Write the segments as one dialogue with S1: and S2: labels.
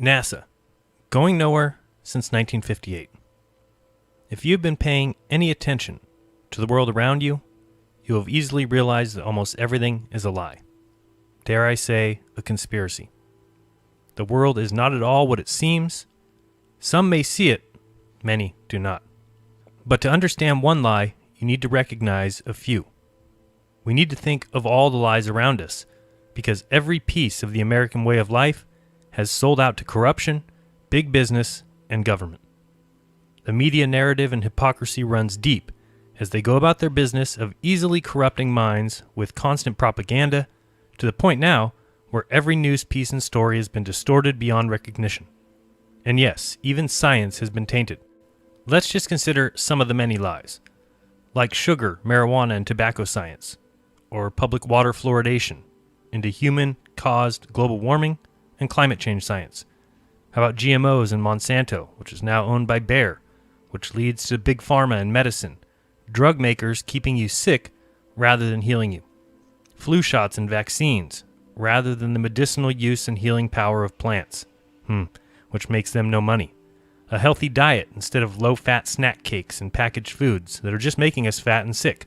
S1: NASA, going nowhere since 1958. If you've been paying any attention to the world around you, you have easily realized that almost everything is a lie. Dare I say, a conspiracy. The world is not at all what it seems. Some may see it, many do not. But to understand one lie, you need to recognize a few. We need to think of all the lies around us, because every piece of the American way of life has sold out to corruption, big business, and government. The media narrative and hypocrisy runs deep as they go about their business of easily corrupting minds with constant propaganda, to the point now where every news piece and story has been distorted beyond recognition. And yes, even science has been tainted. Let's just consider some of the many lies, like sugar, marijuana, and tobacco science, or public water fluoridation into human-caused global warming and climate change science. How about GMOs and Monsanto, which is now owned by Bayer, which leads to big pharma and medicine, drug makers keeping you sick rather than healing you, flu shots and vaccines rather than the medicinal use and healing power of plants, which makes them no money, a healthy diet instead of low-fat snack cakes and packaged foods that are just making us fat and sick,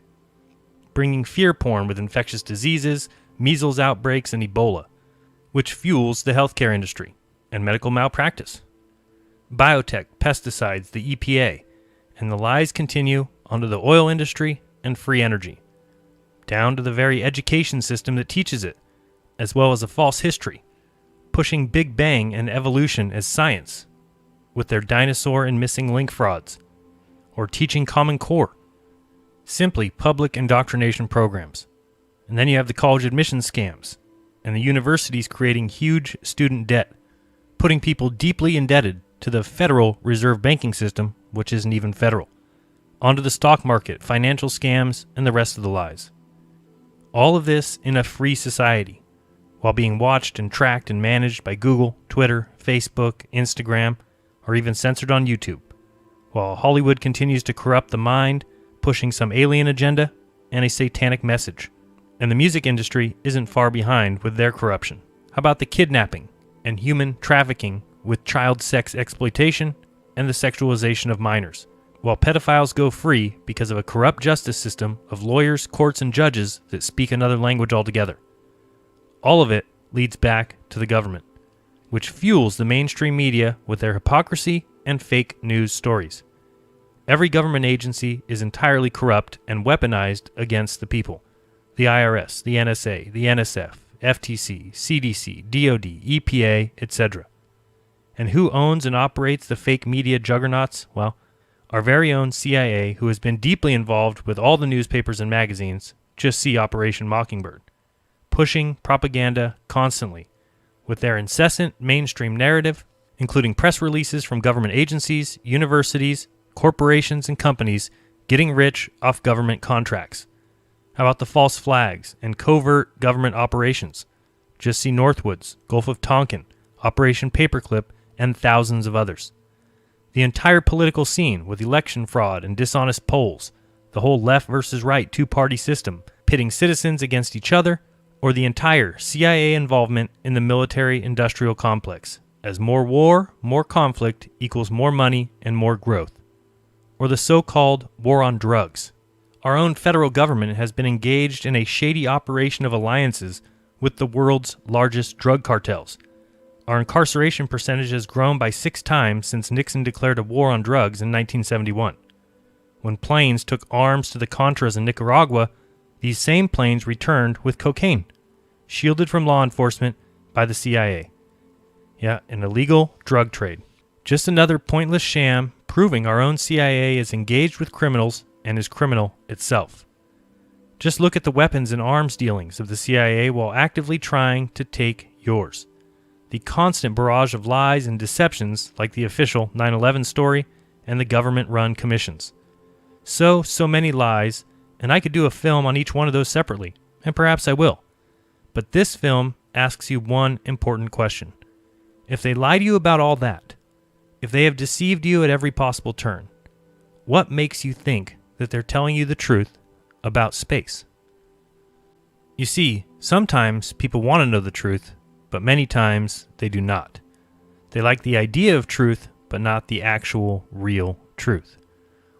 S1: bringing fear porn with infectious diseases, measles outbreaks, and Ebola, which fuels the healthcare industry and medical malpractice, biotech, pesticides, the EPA, and the lies continue onto the oil industry and free energy, down to the very education system that teaches it, as well as a false history, pushing Big Bang and evolution as science, with their dinosaur and missing link frauds, or teaching Common Core, simply public indoctrination programs. And then you have the college admissions scams, and the universities creating huge student debt, putting people deeply indebted to the Federal Reserve banking system, which isn't even federal, onto the stock market, financial scams, and the rest of the lies. All of this in a free society, while being watched and tracked and managed by Google, Twitter, Facebook, Instagram, or even censored on YouTube, while Hollywood continues to corrupt the mind, pushing some alien agenda and a satanic message. And the music industry isn't far behind with their corruption. How about the kidnapping and human trafficking with child sex exploitation and the sexualization of minors, while pedophiles go free because of a corrupt justice system of lawyers, courts, and judges that speak another language altogether. All of it leads back to the government, which fuels the mainstream media with their hypocrisy and fake news stories. Every government agency is entirely corrupt and weaponized against the people. The IRS, the NSA, the NSF, FTC, CDC, DOD, EPA, etc. And who owns and operates the fake media juggernauts? Well, our very own CIA, who has been deeply involved with all the newspapers and magazines, just see Operation Mockingbird, pushing propaganda constantly with their incessant mainstream narrative, including press releases from government agencies, universities, corporations, and companies getting rich off government contracts. How about the false flags and covert government operations? Just see Northwoods, Gulf of Tonkin, Operation Paperclip, and thousands of others. The entire political scene with election fraud and dishonest polls, the whole left versus right two-party system pitting citizens against each other, or the entire CIA involvement in the military-industrial complex, as more war, more conflict equals more money and more growth. Or the so-called war on drugs. Our own federal government has been engaged in a shady operation of alliances with the world's largest drug cartels. Our incarceration percentage has grown by 6 times since Nixon declared a war on drugs in 1971. When planes took arms to the Contras in Nicaragua, these same planes returned with cocaine, shielded from law enforcement by the CIA. Yeah, an illegal drug trade. Just another pointless sham proving our own CIA is engaged with criminals and is criminal itself. Just look at the weapons and arms dealings of the CIA while actively trying to take yours. The constant barrage of lies and deceptions like the official 9/11 story and the government-run commissions. So many lies, and I could do a film on each one of those separately, and perhaps I will. But this film asks you one important question. If they lie to you about all that, if they have deceived you at every possible turn, what makes you think that they're telling you the truth about space? You see, sometimes people want to know the truth, but many times they do not. They like the idea of truth, but not the actual, real truth.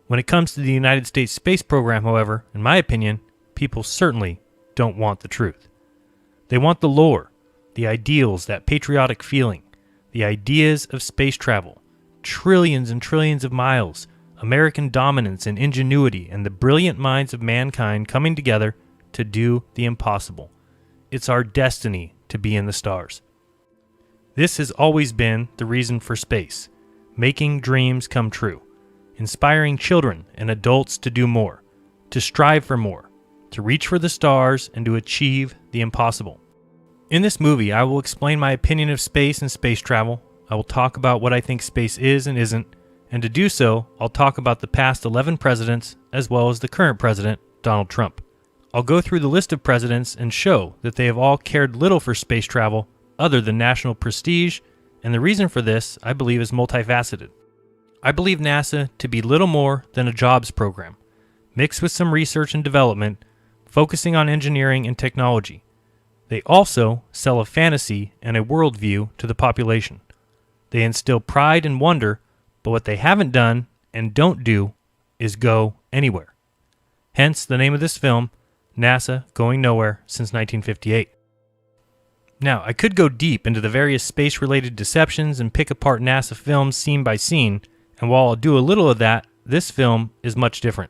S1: When it comes to the United States space program, however, in my opinion, people certainly don't want the truth. They want the lore, the ideals, that patriotic feeling, the ideas of space travel, trillions and trillions of miles, American dominance and ingenuity, and the brilliant minds of mankind coming together to do the impossible. It's our destiny to be in the stars. This has always been the reason for space, making dreams come true, inspiring children and adults to do more, to strive for more, to reach for the stars, and to achieve the impossible. In this movie, I will explain my opinion of space and space travel. I will talk about what I think space is and isn't, and to do so, I'll talk about the past 11 presidents as well as the current president, Donald Trump. I'll go through the list of presidents and show that they have all cared little for space travel other than national prestige, and the reason for this, I believe, is multifaceted. I believe NASA to be little more than a jobs program, mixed with some research and development, focusing on engineering and technology. They also sell a fantasy and a worldview to the population. They instill pride and wonder, but what they haven't done and don't do is go anywhere. Hence the name of this film, NASA Going Nowhere Since 1958. Now, I could go deep into the various space-related deceptions and pick apart NASA films scene by scene, and while I'll do a little of that, this film is much different.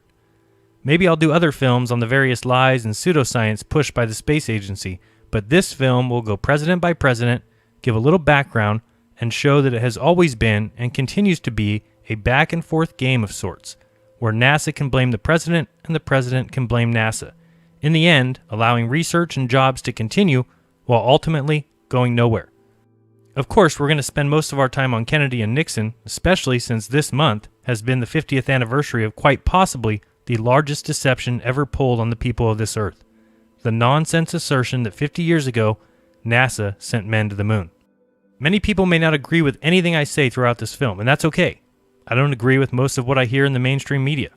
S1: Maybe I'll do other films on the various lies and pseudoscience pushed by the space agency, but this film will go president by president, give a little background, and show that it has always been and continues to be a back-and-forth game of sorts, where NASA can blame the president and the president can blame NASA, in the end allowing research and jobs to continue while ultimately going nowhere. Of course, we're going to spend most of our time on Kennedy and Nixon, especially since this month has been the 50th anniversary of quite possibly the largest deception ever pulled on the people of this earth. The nonsense assertion that 50 years ago, NASA sent men to the moon. Many people may not agree with anything I say throughout this film, and that's okay. I don't agree with most of what I hear in the mainstream media.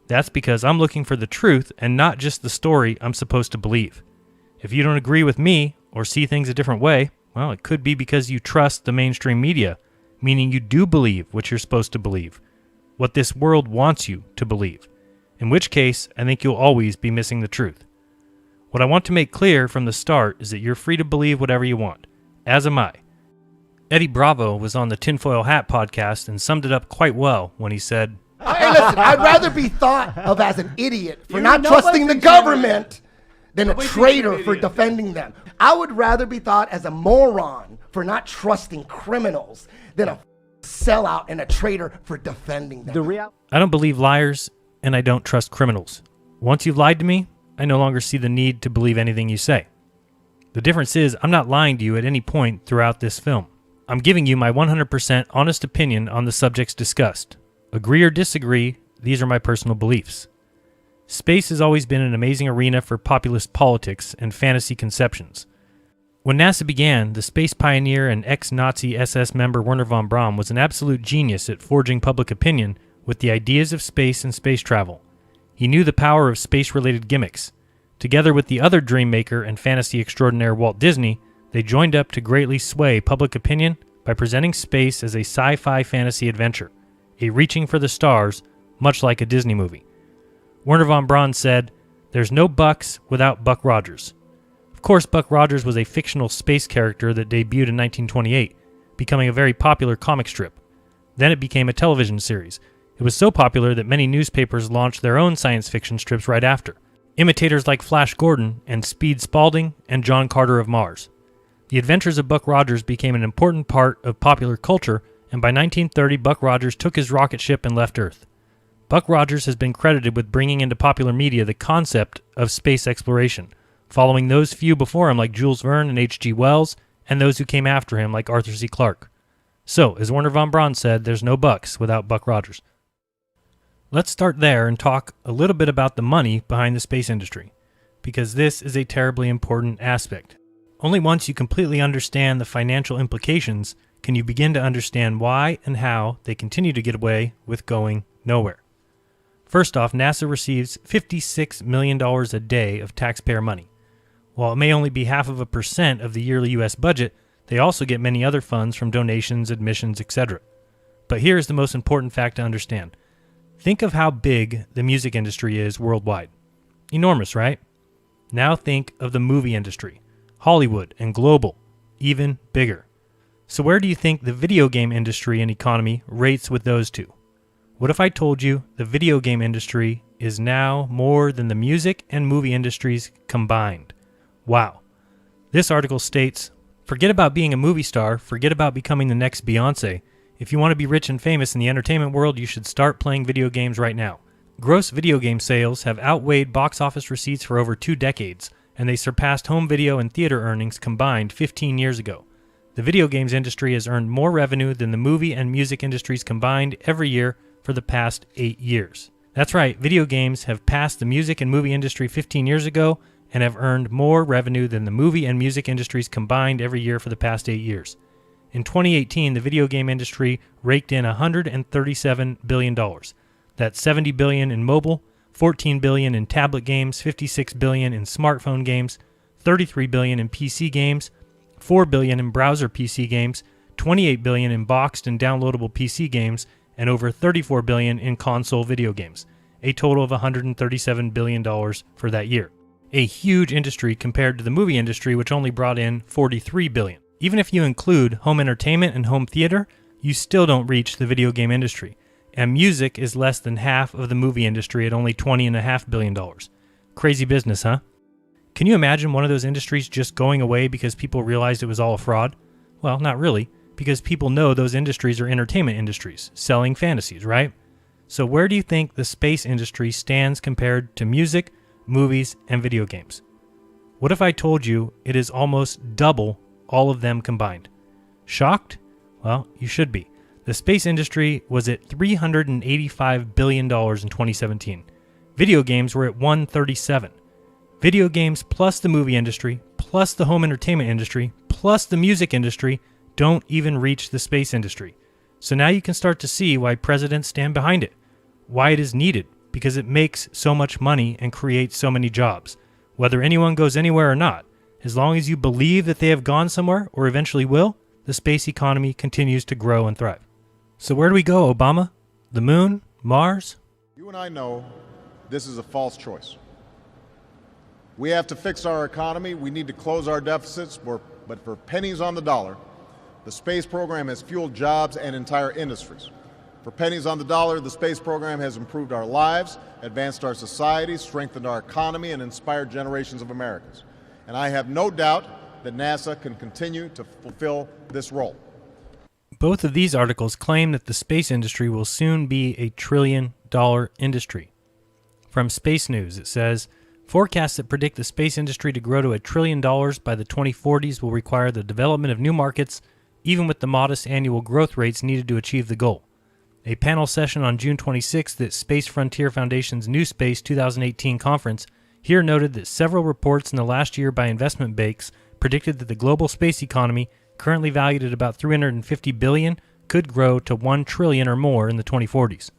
S1: That's because I'm looking for the truth and not just the story I'm supposed to believe. If you don't agree with me or see things a different way, well, it could be because you trust the mainstream media, meaning you do believe what you're supposed to believe, what this world wants you to believe, in which case I think you'll always be missing the truth. What I want to make clear from the start is that you're free to believe whatever you want, as am I. Eddie Bravo was on the Tinfoil Hat podcast and summed it up quite well when he said,
S2: Hey, listen, I'd rather be thought of as an idiot for not trusting the government than a traitor for defending them. I would rather be thought as a moron for not trusting criminals than a sellout and a traitor for defending them.
S1: I don't believe liars, and I don't trust criminals. Once you've lied to me, I no longer see the need to believe anything you say. The difference is I'm not lying to you at any point throughout this film. I'm giving you my 100% honest opinion on the subjects discussed. Agree or disagree, these are my personal beliefs. Space has always been an amazing arena for populist politics and fantasy conceptions. When NASA began, the space pioneer and ex-Nazi SS member Wernher von Braun was an absolute genius at forging public opinion with the ideas of space and space travel. He knew the power of space-related gimmicks. Together with the other dream maker and fantasy extraordinaire Walt Disney, they joined up to greatly sway public opinion by presenting space as a sci-fi fantasy adventure, a reaching for the stars, much like a Disney movie. Wernher von Braun said, "There's no Bucks without Buck Rogers." Of course, Buck Rogers was a fictional space character that debuted in 1928, becoming a very popular comic strip. Then it became a television series. It was so popular that many newspapers launched their own science fiction strips right after. Imitators like Flash Gordon and Speed Spaulding and John Carter of Mars. The adventures of Buck Rogers became an important part of popular culture, and by 1930 Buck Rogers took his rocket ship and left Earth. Buck Rogers has been credited with bringing into popular media the concept of space exploration, following those few before him like Jules Verne and H.G. Wells, and those who came after him like Arthur C. Clarke. So, as Wernher von Braun said, there's no Bucks without Buck Rogers. Let's start there and talk a little bit about the money behind the space industry, because this is a terribly important aspect. Only once you completely understand the financial implications can you begin to understand why and how they continue to get away with going nowhere. First off, NASA receives $56 million a day of taxpayer money. While it may only be 0.5% of the yearly U.S. budget, They also get many other funds from donations, admissions, etc. But here's the most important fact to understand. Think of how big the music industry is worldwide. Enormous, right? Now think of the movie industry, Hollywood and global, even bigger. So where do you think the video game industry and economy rates with those two? What if I told you the video game industry is now more than the music and movie industries combined? Wow. This article states, forget about being a movie star, forget about becoming the next Beyonce. If you want to be rich and famous in the entertainment world, you should start playing video games right now. Gross video game sales have outweighed box office receipts for over 2 decades, and they surpassed home video and theater earnings combined 15 years ago. The video games industry has earned more revenue than the movie and music industries combined every year for the past 8 years. That's right, video games have passed the music and movie industry 15 years ago and have earned more revenue than the movie and music industries combined every year for the past 8 years. In 2018, the video game industry raked in $137 billion. That's $70 billion in mobile, $14 billion in tablet games, $56 billion in smartphone games, $33 billion in PC games, $4 billion in browser PC games, $28 billion in boxed and downloadable PC games, and over $34 billion in console video games, a total of $137 billion for that year. A huge industry compared to the movie industry, which only brought in $43 billion. Even if you include home entertainment and home theater, you still don't reach the video game industry. And music is less than half of the movie industry at only $20.5 billion. Crazy business, huh? Can you imagine one of those industries just going away because people realized it was all a fraud? Well, not really, because people know those industries are entertainment industries, selling fantasies, right? So where do you think the space industry stands compared to music, movies, and video games? What if I told you it is almost double all of them combined? Shocked? Well, you should be. The space industry was at $385 billion in 2017. Video games were at $137. Video games plus the movie industry, plus the home entertainment industry, plus the music industry don't even reach the space industry. So now you can start to see why presidents stand behind it, why it is needed, because it makes so much money and creates so many jobs. Whether anyone goes anywhere or not, as long as you believe that they have gone somewhere or eventually will, the space economy continues to grow and thrive. So where do we go, Obama? The moon? Mars?
S3: You and I know this is a false choice. We have to fix our economy. We need to close our deficits, but for pennies on the dollar, the space program has fueled jobs and entire industries. For pennies on the dollar, the space program has improved our lives, advanced our society, strengthened our economy, and inspired generations of Americans. And I have no doubt that NASA can continue to fulfill this role.
S1: Both of these articles claim that the space industry will soon be a $1 trillion industry. From Space News, it says, forecasts that predict the space industry to grow to $1 trillion by the 2040s will require the development of new markets, even with the modest annual growth rates needed to achieve the goal. A panel session on June 26th at Space Frontier Foundation's New Space 2018 conference here noted that several reports in the last year by investment banks predicted that the global space economy, currently valued at about $350 billion, could grow to $1 trillion or more in the 2040s.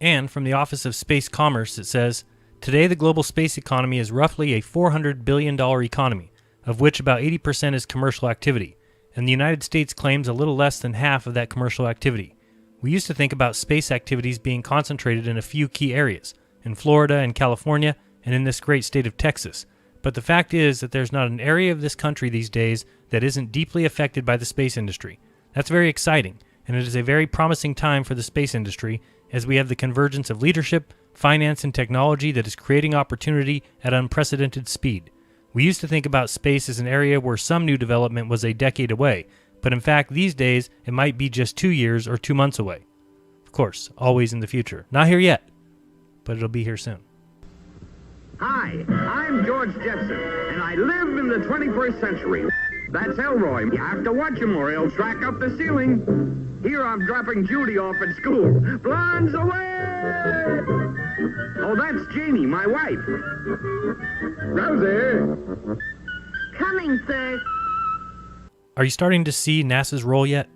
S1: And from the Office of Space Commerce, it says, today the global space economy is roughly a $400 billion economy, of which about 80% is commercial activity, and the United States claims a little less than half of that commercial activity. We used to think about space activities being concentrated in a few key areas, in Florida and California, and in this great state of Texas. But the fact is that there's not an area of this country these days that isn't deeply affected by the space industry. That's very exciting, and it is a very promising time for the space industry as we have the convergence of leadership, finance, and technology that is creating opportunity at unprecedented speed. We used to think about space as an area where some new development was a decade away, but in fact these days it might be just 2 years or 2 months away. Of course, always in the future. Not here yet, but it'll be here soon.
S4: Hi, I'm George Jetson, and I live in the 21st century. That's Elroy. You have to watch him or he'll track up the ceiling. Here I'm dropping Judy off at school. Blondes away! Oh, that's Janie, my wife. Rosie!
S5: Coming, sir.
S1: Are you starting to see NASA's role yet?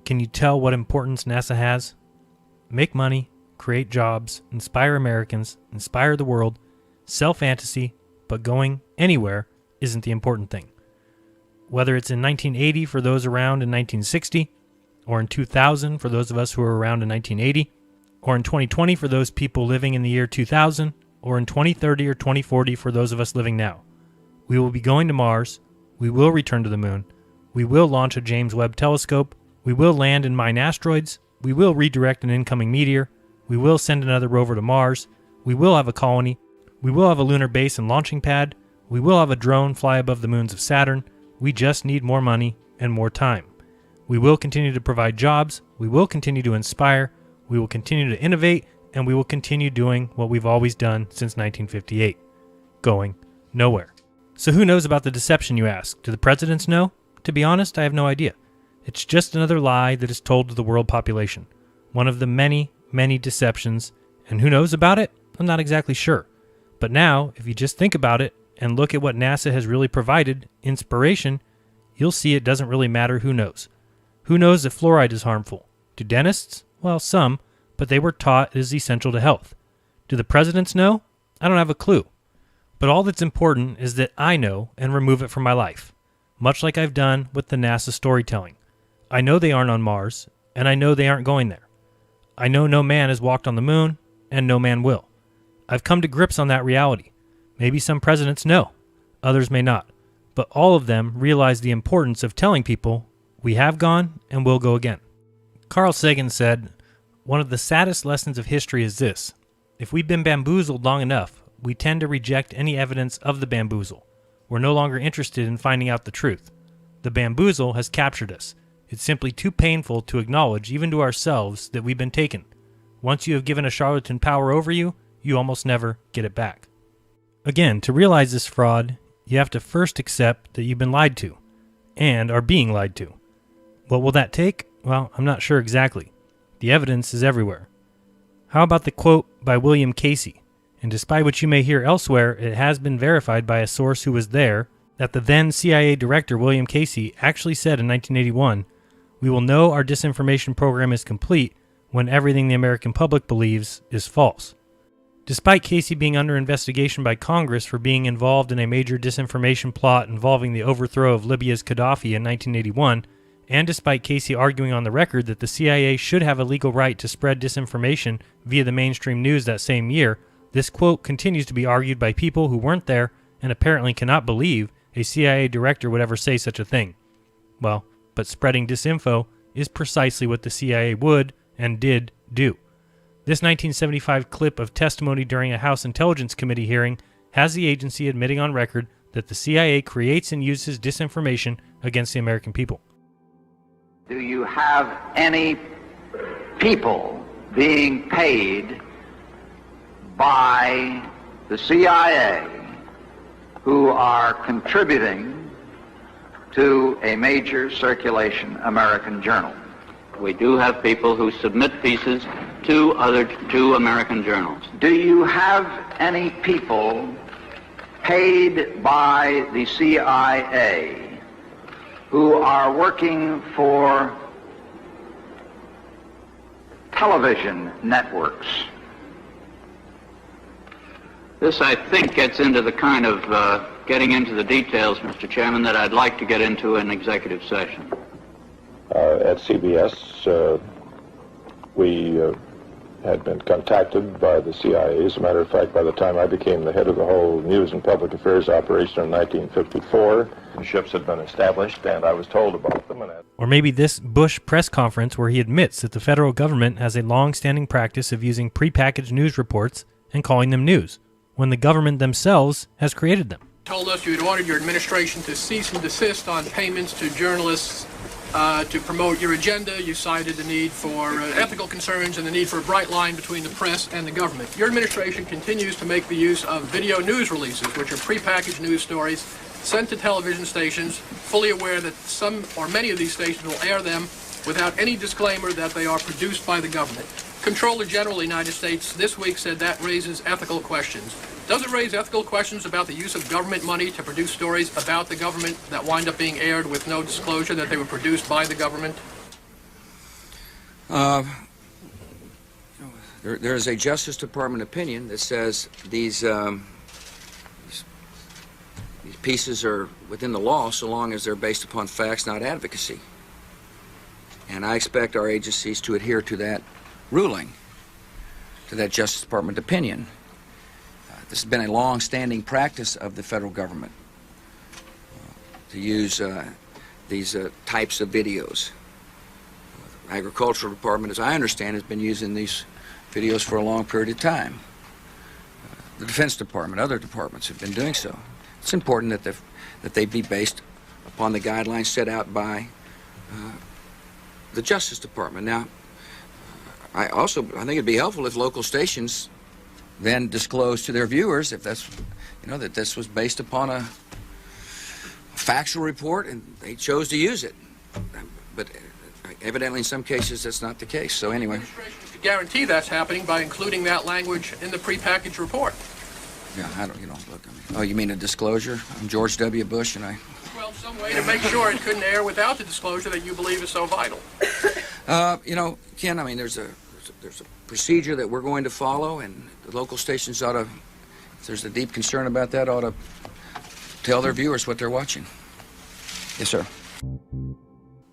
S1: Can you tell what importance NASA has? Make money, create jobs, inspire Americans, inspire the world, sell fantasy, but going anywhere isn't the important thing. whether it's in 1980 for those around in 1960, or in 2000 for those of us who were around in 1980, or in 2020 for those people living in the year 2000, or in 2030 or 2040 for those of us living now. We will be going to Mars, we will return to the moon, we will launch a James Webb telescope, we will land and mine asteroids, we will redirect an incoming meteor, we will send another rover to Mars, we will have a colony, we will have a lunar base and launching pad, we will have a drone fly above the moons of Saturn. We just need more money and more time. We will continue to provide jobs, we will continue to inspire, we will continue to innovate, and we will continue doing what we've always done since 1958. Going nowhere. So who knows about the deception, you ask? Do the presidents know? To be honest, I have no idea. It's just another lie that is told to the world population. One of the many, many deceptions, and who knows about it? I'm not exactly sure. But now, if you just think about it and look at what NASA has really provided, inspiration, you'll see it doesn't really matter who knows. Who knows that fluoride is harmful? Do dentists? Well, some, but they were taught it is essential to health. Do the presidents know? I don't have a clue. But all that's important is that I know and remove it from my life, much like I've done with the NASA storytelling. I know they aren't on Mars, and I know they aren't going there. I know no man has walked on the moon, and no man will. I've come to grips on that reality. Maybe some presidents know, others may not, but all of them realize the importance of telling people we have gone and will go again. Carl Sagan said, "One of the saddest lessons of history is this. If we've been bamboozled long enough, we tend to reject any evidence of the bamboozle. We're no longer interested in finding out the truth. The bamboozle has captured us. It's simply too painful to acknowledge, even to ourselves, that we've been taken. Once you have given a charlatan power over you, you almost never get it back." Again, to realize this fraud, you have to first accept that you've been lied to, and are being lied to. What will that take? Well, I'm not sure exactly. The evidence is everywhere. How about the quote by William Casey? And despite what you may hear elsewhere, it has been verified by a source who was there that the then CIA director William Casey actually said in 1981, "We will know our disinformation program is complete when everything the American public believes is false." Despite Casey being under investigation by Congress for being involved in a major disinformation plot involving the overthrow of Libya's Gaddafi in 1981, and despite Casey arguing on the record that the CIA should have a legal right to spread disinformation via the mainstream news that same year, this quote continues to be argued by people who weren't there and apparently cannot believe a CIA director would ever say such a thing. Well, but spreading disinfo is precisely what the CIA would and did do. This 1975 clip of testimony during a House Intelligence Committee hearing has the agency admitting on record that the CIA creates and uses disinformation against the American people.
S6: Do you have any people being paid by the CIA who are contributing to a major circulation American journal?
S7: We do have people who submit pieces to American journals.
S6: Do you have any people paid by the CIA who are working for television networks?
S7: This, I think, gets into the kind of getting into the details, Mr. Chairman, that I'd like to get into in executive session.
S8: At CBS, we had been contacted by the CIA. As a matter of fact, by the time I became the head of the whole news and public affairs operation in 1954, the ships had been established, and I was told about them.
S1: Or maybe this Bush press conference where he admits that the federal government has a long-standing practice of using prepackaged news reports and calling them news, when the government themselves has created them.
S9: Told us you had ordered your administration to cease and desist on payments to journalists to promote your agenda. You cited the need for ethical concerns and the need for a bright line between the press and the government. Your administration continues to make the use of video news releases, which are prepackaged news stories sent to television stations, fully aware that some or many of these stations will air them without any disclaimer that they are produced by the government. Comptroller General of the United States this week said that raises ethical questions. Does it raise ethical questions about the use of government money to produce stories about the government that wind up being aired with no disclosure that they were produced by the government?
S10: There is a Justice Department opinion that says these pieces are within the law so long as they're based upon facts, not advocacy. And I expect our agencies to adhere to that ruling, to that Justice Department opinion. This has been a long-standing practice of the federal government to use these types of videos. The Agricultural Department, as I understand, has been using these videos for a long period of time. The Defense Department, other departments have been doing so. It's important that they be based upon the guidelines set out by the Justice Department. Now, I think it'd be helpful if local stations then disclose to their viewers if that's, that this was based upon a factual report and they chose to use it. But evidently in some cases that's not the case. So anyway.
S9: To guarantee that's happening by including that language in the prepackaged report.
S10: Yeah, I don't, look, oh, you mean a disclosure? I'm George W. Bush and I...
S9: Well, some way to make sure it couldn't air without the disclosure that you believe is so vital.
S10: Ken, I mean, there's a procedure that we're going to follow, and the local stations ought to, if there's a deep concern about that, ought to tell their viewers what they're watching. Yes, sir.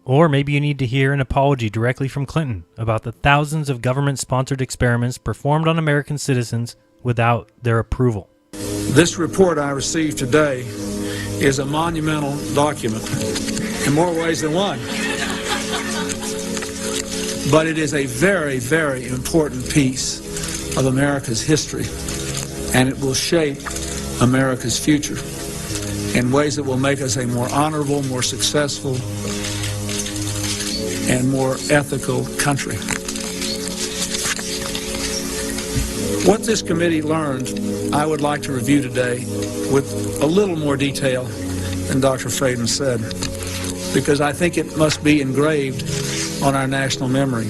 S1: Or maybe you need to hear an apology directly from Clinton about the thousands of government-sponsored experiments performed on American citizens without their approval.
S11: This report I received today is a monumental document in more ways than one. But it is a very, very important piece of America's history, and it will shape America's future in ways that will make us a more honorable, more successful, and more ethical country. What this committee learned, I would like to review today with a little more detail than Dr. Faden said, because I think it must be engraved on our national memory.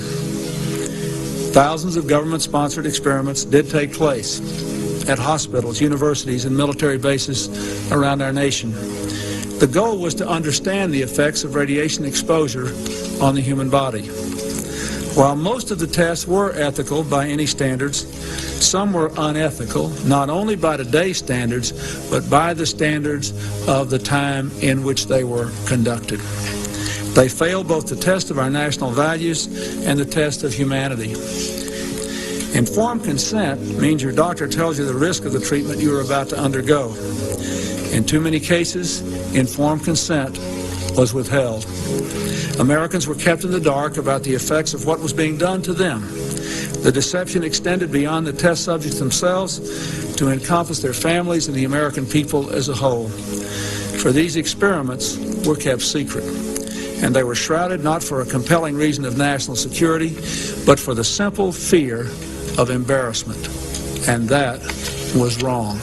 S11: Thousands of government-sponsored experiments did take place at hospitals, universities, and military bases around our nation. The goal was to understand the effects of radiation exposure on the human body. While most of the tests were ethical by any standards, some were unethical, not only by today's standards, but by the standards of the time in which they were conducted. They failed both the test of our national values and the test of humanity. Informed consent means your doctor tells you the risk of the treatment you are about to undergo. In too many cases, informed consent was withheld. Americans were kept in the dark about the effects of what was being done to them. The deception extended beyond the test subjects themselves to encompass their families and the American people as a whole. For these experiments were kept secret, and they were shrouded not for a compelling reason of national security, but for the simple fear of embarrassment, and that was wrong.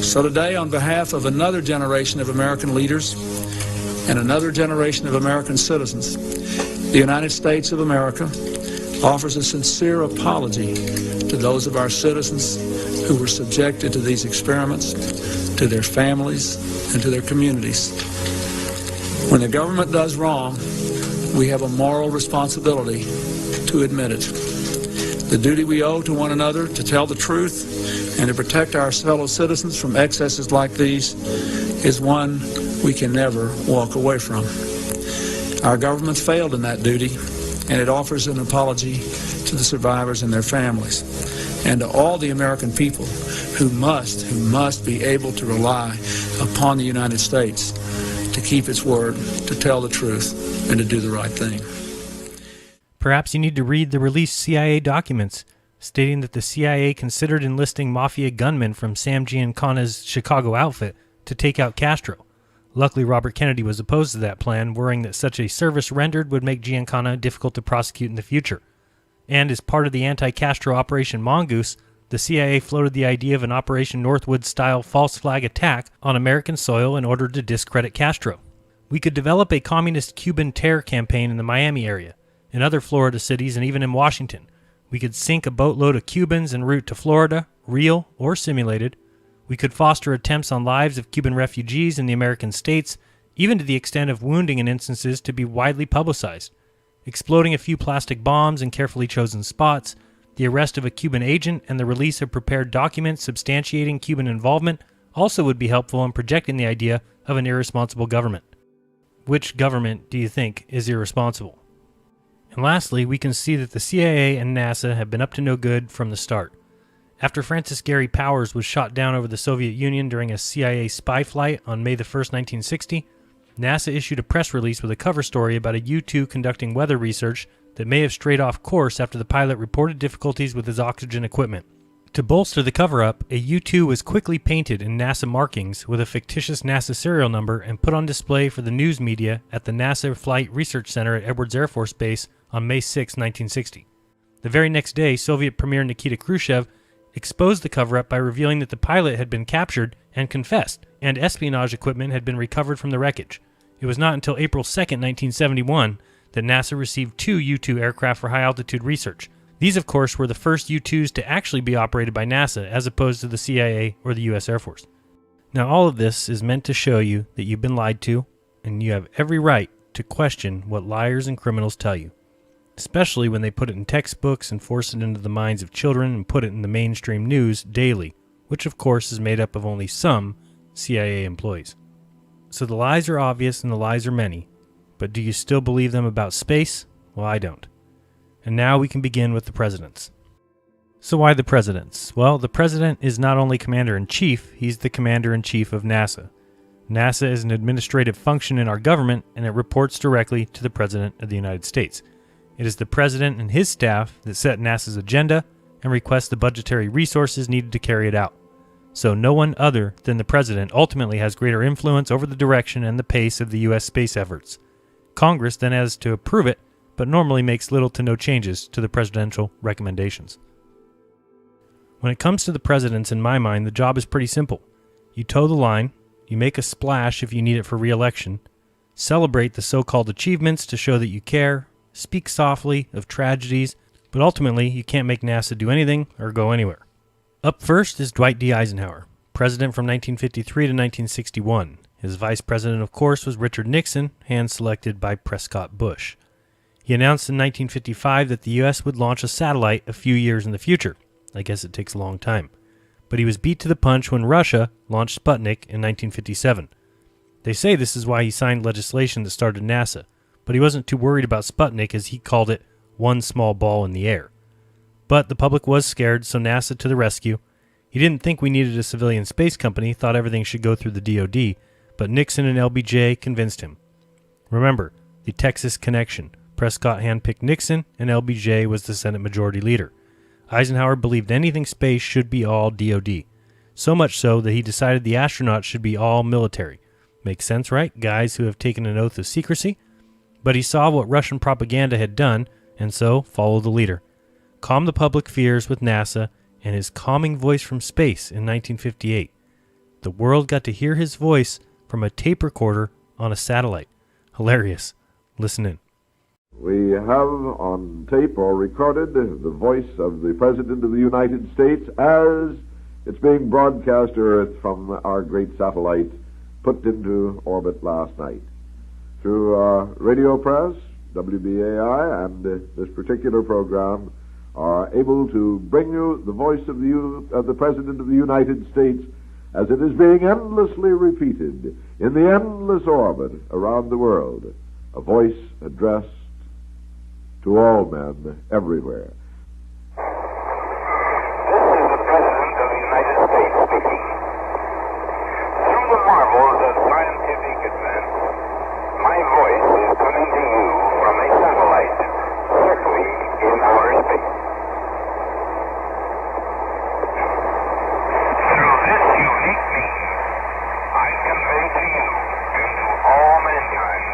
S11: So today, on behalf of another generation of American leaders and another generation of American citizens, the United States of America offers a sincere apology to those of our citizens who were subjected to these experiments, to their families, and to their communities. When the government does wrong, we have a moral responsibility to admit it. The duty we owe to one another to tell the truth and to protect our fellow citizens from excesses like these is one we can never walk away from. Our government failed in that duty, and it offers an apology to the survivors and their families, and to all the American people who must be able to rely upon the United States to keep its word, to tell the truth, and to do the right thing.
S1: Perhaps you need to read the released CIA documents stating that the CIA considered enlisting mafia gunmen from Sam Giancana's Chicago outfit to take out Castro. Luckily, Robert Kennedy was opposed to that plan, worrying that such a service rendered would make Giancana difficult to prosecute in the future. And as part of the anti-Castro Operation Mongoose, the CIA floated the idea of an Operation Northwood-style false flag attack on American soil in order to discredit Castro. We could develop a communist Cuban terror campaign in the Miami area, in other Florida cities, and even in Washington. We could sink a boatload of Cubans en route to Florida, real or simulated. We could foster attempts on lives of Cuban refugees in the American states, even to the extent of wounding in instances to be widely publicized. Exploding a few plastic bombs in carefully chosen spots, the arrest of a Cuban agent and the release of prepared documents substantiating Cuban involvement also would be helpful in projecting the idea of an irresponsible government. Which government do you think is irresponsible? And lastly, we can see that the CIA and NASA have been up to no good from the start. After Francis Gary Powers was shot down over the Soviet Union during a CIA spy flight on May 1st, 1960, NASA issued a press release with a cover story about a U-2 conducting weather research that may have strayed off course after the pilot reported difficulties with his oxygen equipment. To bolster the cover-up, a U-2 was quickly painted in NASA markings with a fictitious NASA serial number and put on display for the news media at the NASA Flight Research Center at Edwards Air Force Base on May 6, 1960. The very next day, Soviet Premier Nikita Khrushchev exposed the cover-up by revealing that the pilot had been captured and confessed, and espionage equipment had been recovered from the wreckage. It was not until April 2, 1971, that NASA received 2 U-2 aircraft for high-altitude research. These, of course, were the first U-2s to actually be operated by NASA, as opposed to the CIA or the U.S. Air Force. Now, all of this is meant to show you that you've been lied to, and you have every right to question what liars and criminals tell you, especially when they put it in textbooks and force it into the minds of children and put it in the mainstream news daily, which, of course, is made up of only some CIA employees. So the lies are obvious and the lies are many, but do you still believe them about space? Well, I don't. And now we can begin with the presidents. So why the presidents? Well, the president is not only commander-in-chief, he's the commander-in-chief of NASA. NASA is an administrative function in our government, and it reports directly to the President of the United States. It is the president and his staff that set NASA's agenda and request the budgetary resources needed to carry it out. So no one other than the president ultimately has greater influence over the direction and the pace of the U.S. space efforts. Congress then has to approve it, but normally makes little to no changes to the presidential recommendations. When it comes to the presidents, in my mind, the job is pretty simple. You toe the line, you make a splash if you need it for re-election, celebrate the so-called achievements to show that you care, speak softly of tragedies, but ultimately you can't make NASA do anything or go anywhere. Up first is Dwight D. Eisenhower, president from 1953 to 1961. His vice president, of course, was Richard Nixon, hand-selected by Prescott Bush. He announced in 1955 that the U.S. would launch a satellite a few years in the future. I guess it takes a long time. But he was beat to the punch when Russia launched Sputnik in 1957. They say this is why he signed legislation that started NASA, but he wasn't too worried about Sputnik as he called it one small ball in the air. But the public was scared, so NASA to the rescue. He didn't think we needed a civilian space company, thought everything should go through the DoD, but Nixon and LBJ convinced him. Remember, the Texas connection. Prescott handpicked Nixon, and LBJ was the Senate Majority Leader. Eisenhower believed anything space should be all DoD, so much so that he decided the astronauts should be all military. Makes sense, right? Guys who have taken an oath of secrecy? But he saw what Russian propaganda had done, and so followed the leader. Calmed the public fears with NASA and his calming voice from space in 1958. The world got to hear his voice from a tape recorder on a satellite. Hilarious. Listen in.
S12: We have on tape or recorded the voice of the President of the United States as it's being broadcast to Earth from our great satellite put into orbit last night. Through Radio Press, WBAI, and this particular program are able to bring you the voice of the President of the United States as it is being endlessly repeated in the endless orbit around the world, a voice addressed to all men everywhere.
S13: This is the President of the United States speaking. Through the marvels of scientific advance, my voice is coming to you from a satellite circling in outer space. Through this unique means, I convey to you and to all mankind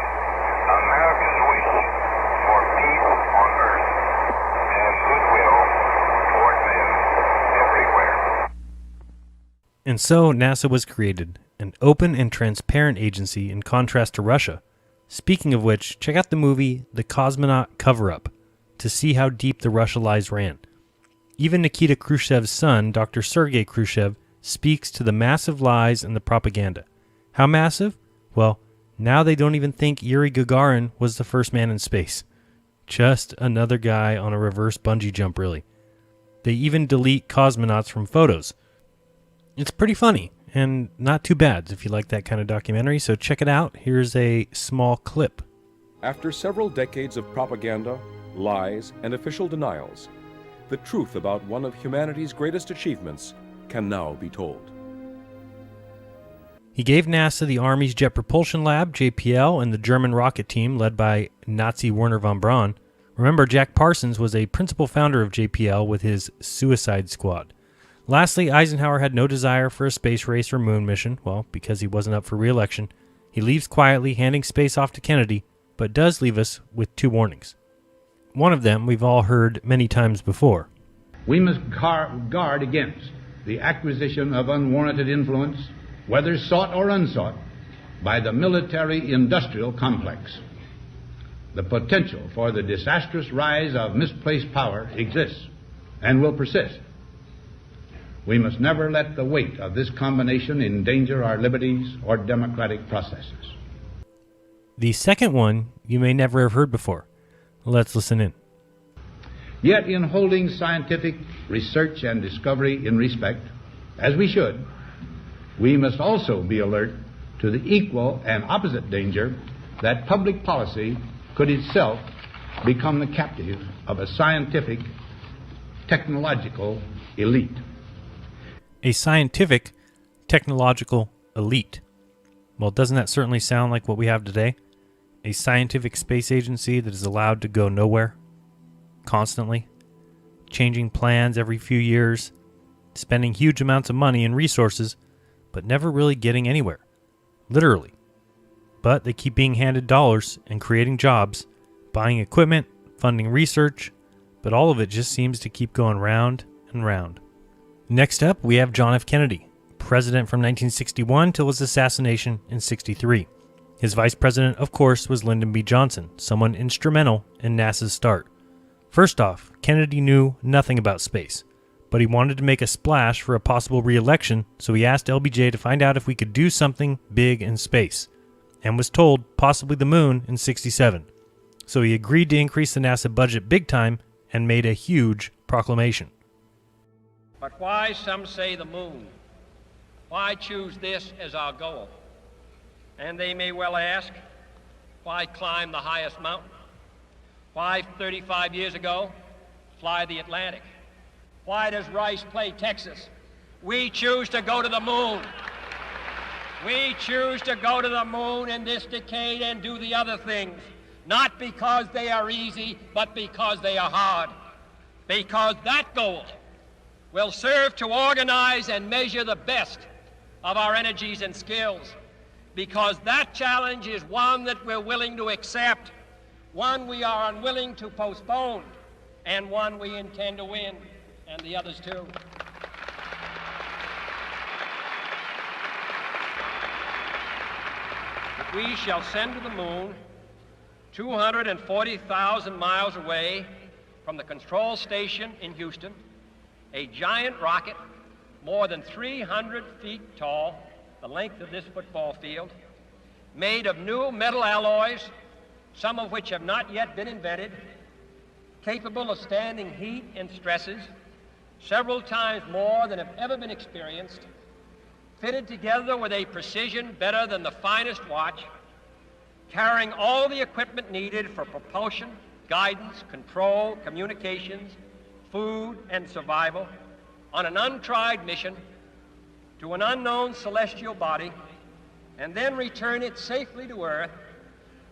S13: America's wish for peace on earth and goodwill toward men everywhere.
S1: And so NASA was created, an open and transparent agency in contrast to Russia. Speaking of which, check out the movie The Cosmonaut Cover-Up to see how deep the Russia lies ran. Even Nikita Khrushchev's son, Dr. Sergei Khrushchev, speaks to the massive lies and the propaganda. How massive? Well, now they don't even think Yuri Gagarin was the first man in space. Just another guy on a reverse bungee jump, really. They even delete cosmonauts from photos. It's pretty funny, and not too bad if you like that kind of documentary, so check it out. Here's a small clip.
S14: After several decades of propaganda, lies, and official denials, the truth about one of humanity's greatest achievements can now be told.
S1: He gave NASA the Army's Jet Propulsion Lab, JPL, and the German rocket team led by Nazi Werner von Braun. Remember, Jack Parsons was a principal founder of JPL with his Suicide Squad. Lastly, Eisenhower had no desire for a space race or moon mission, well, because he wasn't up for re-election. He leaves quietly, handing space off to Kennedy, but does leave us with 2 warnings. One of them we've all heard many times before.
S15: We must guard against the acquisition of unwarranted influence, whether sought or unsought, by the military-industrial complex. The potential for the disastrous rise of misplaced power exists and will persist. We must never let the weight of this combination endanger our liberties or democratic processes.
S1: The second one you may never have heard before. Let's listen in.
S15: Yet in holding scientific research and discovery in respect, as we should, we must also be alert to the equal and opposite danger that public policy could itself become the captive of a scientific, technological elite.
S1: A scientific, technological elite. Well, doesn't that certainly sound like what we have today? A scientific space agency that is allowed to go nowhere, constantly, changing plans every few years, spending huge amounts of money and resources, but never really getting anywhere, literally. But they keep being handed dollars and creating jobs, buying equipment, funding research, but all of it just seems to keep going round and round. Next up, we have John F. Kennedy, president from 1961 till his assassination in '63. His vice president, of course, was Lyndon B. Johnson, someone instrumental in NASA's start. First off, Kennedy knew nothing about space, but he wanted to make a splash for a possible re-election, so he asked LBJ to find out if we could do something big in space, and was told possibly the moon in '67. So he agreed to increase the NASA budget big time and made a huge proclamation.
S16: But why, some say, the moon? Why choose this as our goal? And they may well ask, why climb the highest mountain? Why, 35 years ago, fly the Atlantic? Why does Rice play Texas? We choose to go to the moon. We choose to go to the moon in this decade and do the other things, not because they are easy, but because they are hard. Because that goal will serve to organize and measure the best of our energies and skills. Because that challenge is one that we're willing to accept, one we are unwilling to postpone, and one we intend to win, and the others too. We shall send to the moon 240,000 miles away from the control station in Houston, a giant rocket more than 300 feet tall, the length of this football field, made of new metal alloys, some of which have not yet been invented, capable of standing heat and stresses several times more than have ever been experienced, fitted together with a precision better than the finest watch, carrying all the equipment needed for propulsion, guidance, control, communications, food, and survival on an untried mission to an unknown celestial body, and then return it safely to Earth,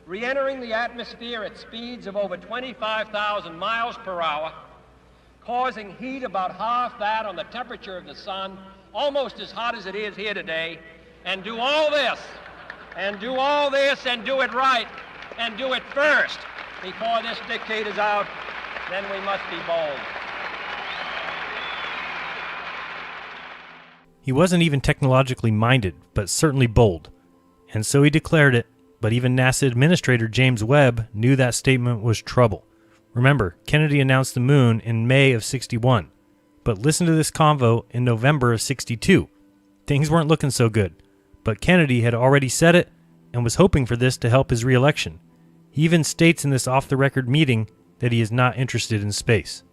S16: re-entering the atmosphere at speeds of over 25,000 miles per hour, causing heat about half that on the temperature of the sun, almost as hot as it is here today, and do all this, and do all this, and do it right, and do it first before this decade is out, then we must be bold.
S1: He wasn't even technologically minded, but certainly bold. And so he declared it, but even NASA Administrator James Webb knew that statement was trouble. Remember, Kennedy announced the moon in May of '61, but listen to this convo in November of '62. Things weren't looking so good, but Kennedy had already said it and was hoping for this to help his re-election. He even states in this off-the-record meeting that he is not interested in space.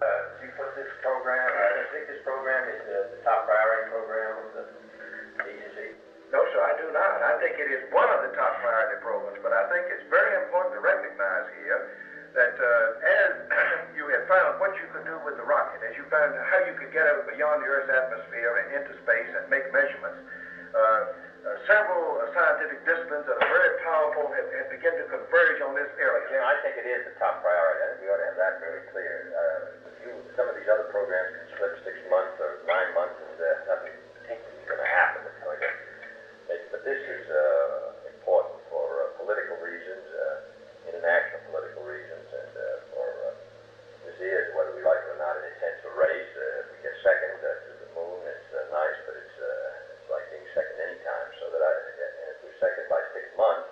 S17: You put this program, I think this program is the top priority get beyond the Earth's atmosphere and into space and make measurements, several scientific disciplines that are very powerful have begun to converge on this area.
S18: Jim, I think it is the top priority. I think we ought to have that very clear. Some of these other programs can slip 6 months or 9 months, and nothing particularly is going to happen. But this is important for political reasons, international political reasons, and this is, whether we like it or not, an intensive race. If we get second to the moon, it's nice, but it's like being second anytime. So that if we're second by 6 months,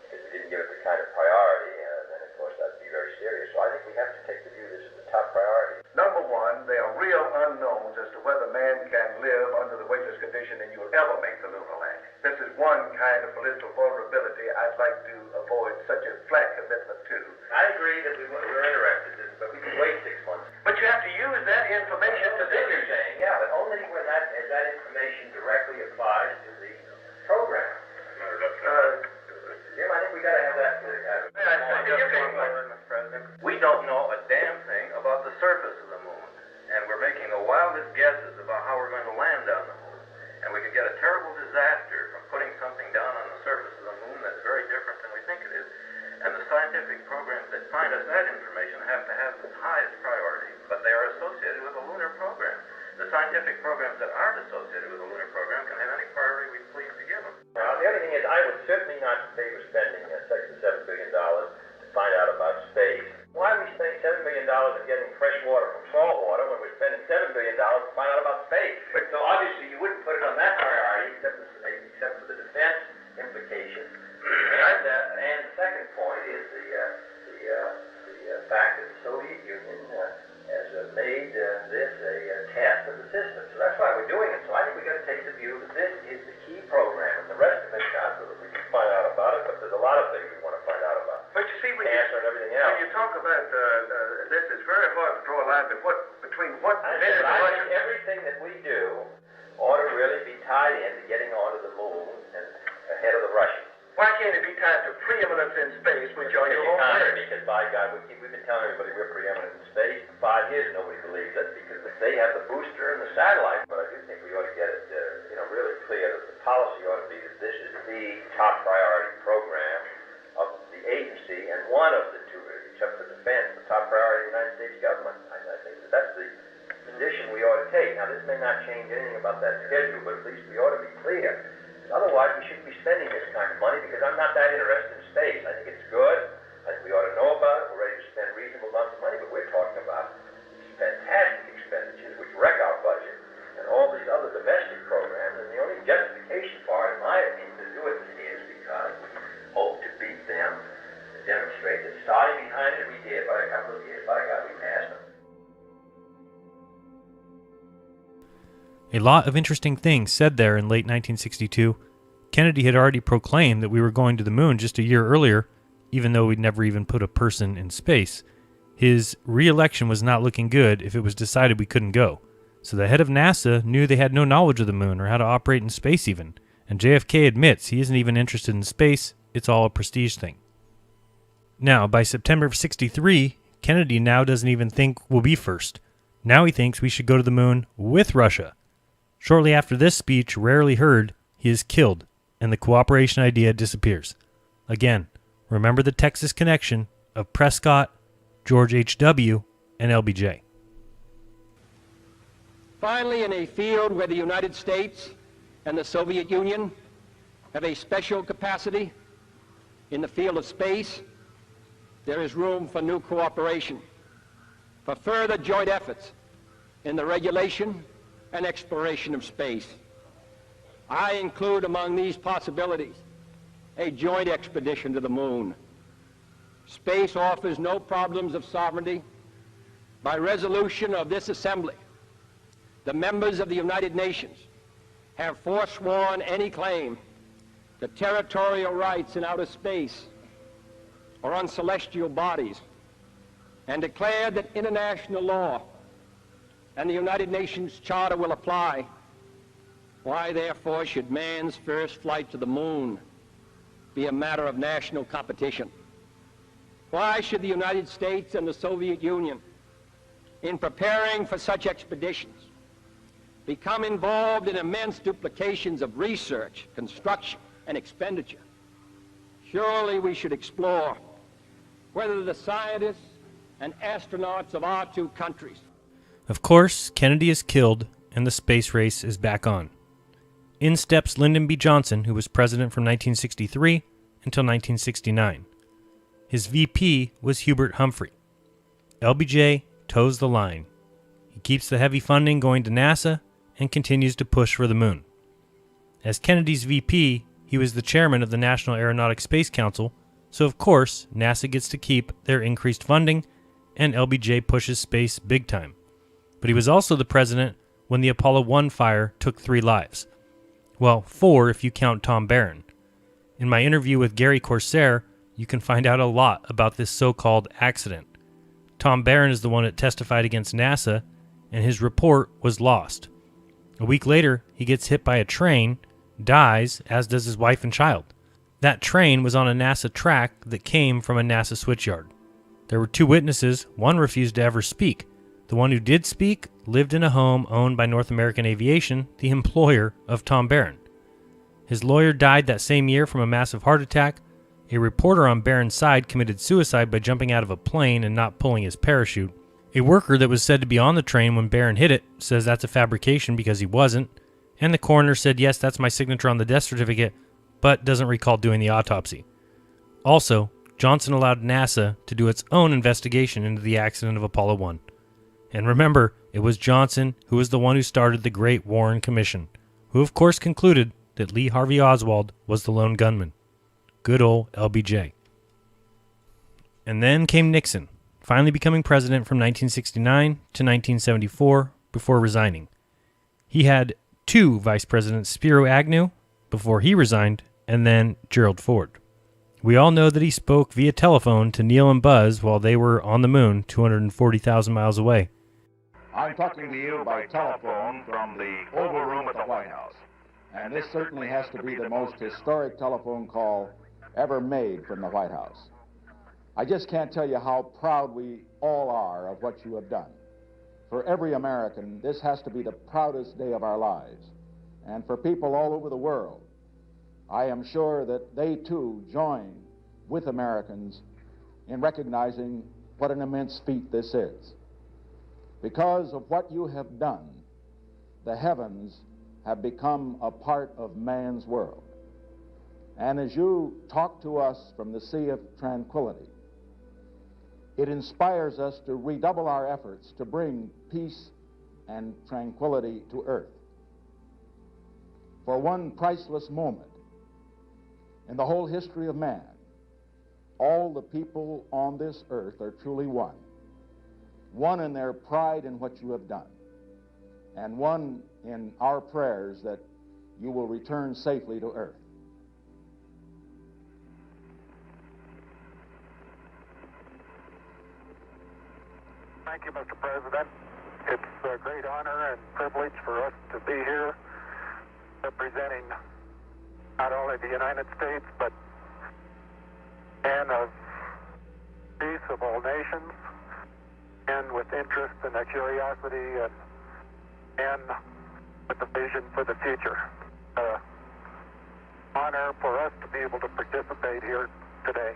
S18: because we didn't give it the kind of priority, then of course that'd be very serious. So I think we have to take the view this is the top priority.
S17: Number one, there are real unknowns as to whether man can live under the weightless condition and you'll ever make the lunar landing. This is one kind of political vulnerability I'd like to avoid such a flat commitment to.
S18: I agree that we're interested in, but we can wait 6 months.
S17: But you have to use that information to do your thing.
S18: Yeah, but only when that information directly applies to the program. Jim, I think we got to have that.
S17: Mr. President.
S18: We don't know a damn thing about the surface of the moon, and we're making the wildest guesses about how we're going to land on the moon. And we could get a terrible disaster from putting something down on the surface of the moon that's very different than we think it is. And the scientific programs that find us that information have to have the highest priority, but they are associated with a lunar program. The scientific programs that aren't associated with a lunar program can have any priority we please to give them. Now, the other thing is, I would certainly not favor spending $6 to $7 billion to find out about space. Why are we spending $7 billion in getting fresh water from salt water when we're spending $7 billion to find out about space? But so obviously you wouldn't put it on that priority except for the defense implications. And the second point is the fact that the Soviet Union has made this a test of the system. So that's why we're doing it. So I think we've got to take the view that this is the key program, and the rest of it, not so that we can find out about it, but there's a lot of things we want to find out about.
S17: But you see, when
S18: everything else.
S17: When you talk about this, it's very hard to draw a line between what
S18: I think everything that we do ought to really be tied in to getting onto the moon and ahead of the Russians.
S17: Why can't it be tied to preeminence in space, which are your own words?
S18: Because, by God, we've been telling everybody we're preeminent in space for 5 years. Nobody believes it because they have the booster and the satellite. But I do think we ought to get it, really clear that the policy ought to be that this is the top priority program of the agency and one of the two, except for defense, the top priority of the United States government. I think that's the position we ought to take. Now, this may not change anything about that schedule, but at least we ought to be clear. Otherwise, we shouldn't be spending this kind of money because I'm not that interested in space. I think it's good. I think we ought to know about it. We're ready to spend reasonable amounts of money, but we're talking about these fantastic expenditures which wreck our budget and all these other domestic programs. And the only justification for it, in my opinion, to do it is because we hope to beat them and demonstrate that starting behind it we did by a couple of years. By God, we passed them.
S1: A lot of interesting things said there in late 1962. Kennedy had already proclaimed that we were going to the moon just a year earlier, even though we'd never even put a person in space. His re-election was not looking good if it was decided we couldn't go. So the head of NASA knew they had no knowledge of the moon or how to operate in space even. And JFK admits he isn't even interested in space, it's all a prestige thing. Now, by September of '63, Kennedy now doesn't even think we'll be first. Now he thinks we should go to the moon with Russia. Shortly after this speech, rarely heard, he is killed, and the cooperation idea disappears. Again, remember the Texas connection of Prescott, George H.W., and LBJ.
S16: Finally, in a field where the United States and the Soviet Union have a special capacity in the field of space, there is room for new cooperation, for further joint efforts in the regulation and exploration of space. I include among these possibilities a joint expedition to the moon. Space offers no problems of sovereignty. By resolution of this assembly, the members of the United Nations have forsworn any claim to territorial rights in outer space or on celestial bodies, and declared that international law and the United Nations Charter will apply. Why, therefore, should man's first flight to the moon be a matter of national competition? Why should the United States and the Soviet Union in preparing for such expeditions, become involved in immense duplications of research, construction, and expenditure, surely we should explore whether the scientists and astronauts of our two countries.
S1: Of course, Kennedy is killed and the space race is back on. In steps Lyndon B. Johnson, who was president from 1963 until 1969. His VP was Hubert Humphrey. LBJ toes the line. He keeps the heavy funding going to NASA and continues to push for the moon. As Kennedy's VP, he was the chairman of the National Aeronautic Space Council, so of course NASA gets to keep their increased funding and LBJ pushes space big time. But he was also the president when the Apollo 1 fire took 3 lives. Well, 4 if you count Tom Barron. In my interview with Gary Corsair, you can find out a lot about this so-called accident. Tom Barron is the one that testified against NASA, and his report was lost. A week later, he gets hit by a train, dies, as does his wife and child. That train was on a NASA track that came from a NASA switchyard. There were 2 witnesses. One refused to ever speak. The one who did speak lived in a home owned by North American Aviation, the employer of Tom Barron. His lawyer died that same year from a massive heart attack. A reporter on Barron's side committed suicide by jumping out of a plane and not pulling his parachute. A worker that was said to be on the train when Barron hit it says that's a fabrication because he wasn't. And the coroner said, yes, that's my signature on the death certificate, but doesn't recall doing the autopsy. Also, Johnson allowed NASA to do its own investigation into the accident of Apollo 1. And remember, it was Johnson who was the one who started the Great Warren Commission, who of course concluded that Lee Harvey Oswald was the lone gunman. Good old LBJ. And then came Nixon, finally becoming president from 1969 to 1974 before resigning. He had 2 vice presidents, Spiro Agnew, before he resigned, and then Gerald Ford. We all know that he spoke via telephone to Neil and Buzz while they were on the moon 240,000 miles away.
S19: I'm talking to you by telephone from the Oval Room at the White House. And this certainly has to be the most historic telephone call ever made from the White House. I just can't tell you how proud we all are of what you have done. For every American, this has to be the proudest day of our lives. And for people all over the world, I am sure that they too join with Americans in recognizing what an immense feat this is. Because of what you have done, the heavens have become a part of man's world. And as you talk to us from the Sea of Tranquility, it inspires us to redouble our efforts to bring peace and tranquility to earth. For one priceless moment in the whole history of man, all the people on this earth are truly one. One in their pride in what you have done, and one in our prayers that you will return safely to earth.
S20: Thank you, Mr. President. It's a great honor and privilege for us to be here representing not only the United States, but men of peace of all nations, and with interest and a curiosity and with a vision for the future. Honor for us to be able to participate here today.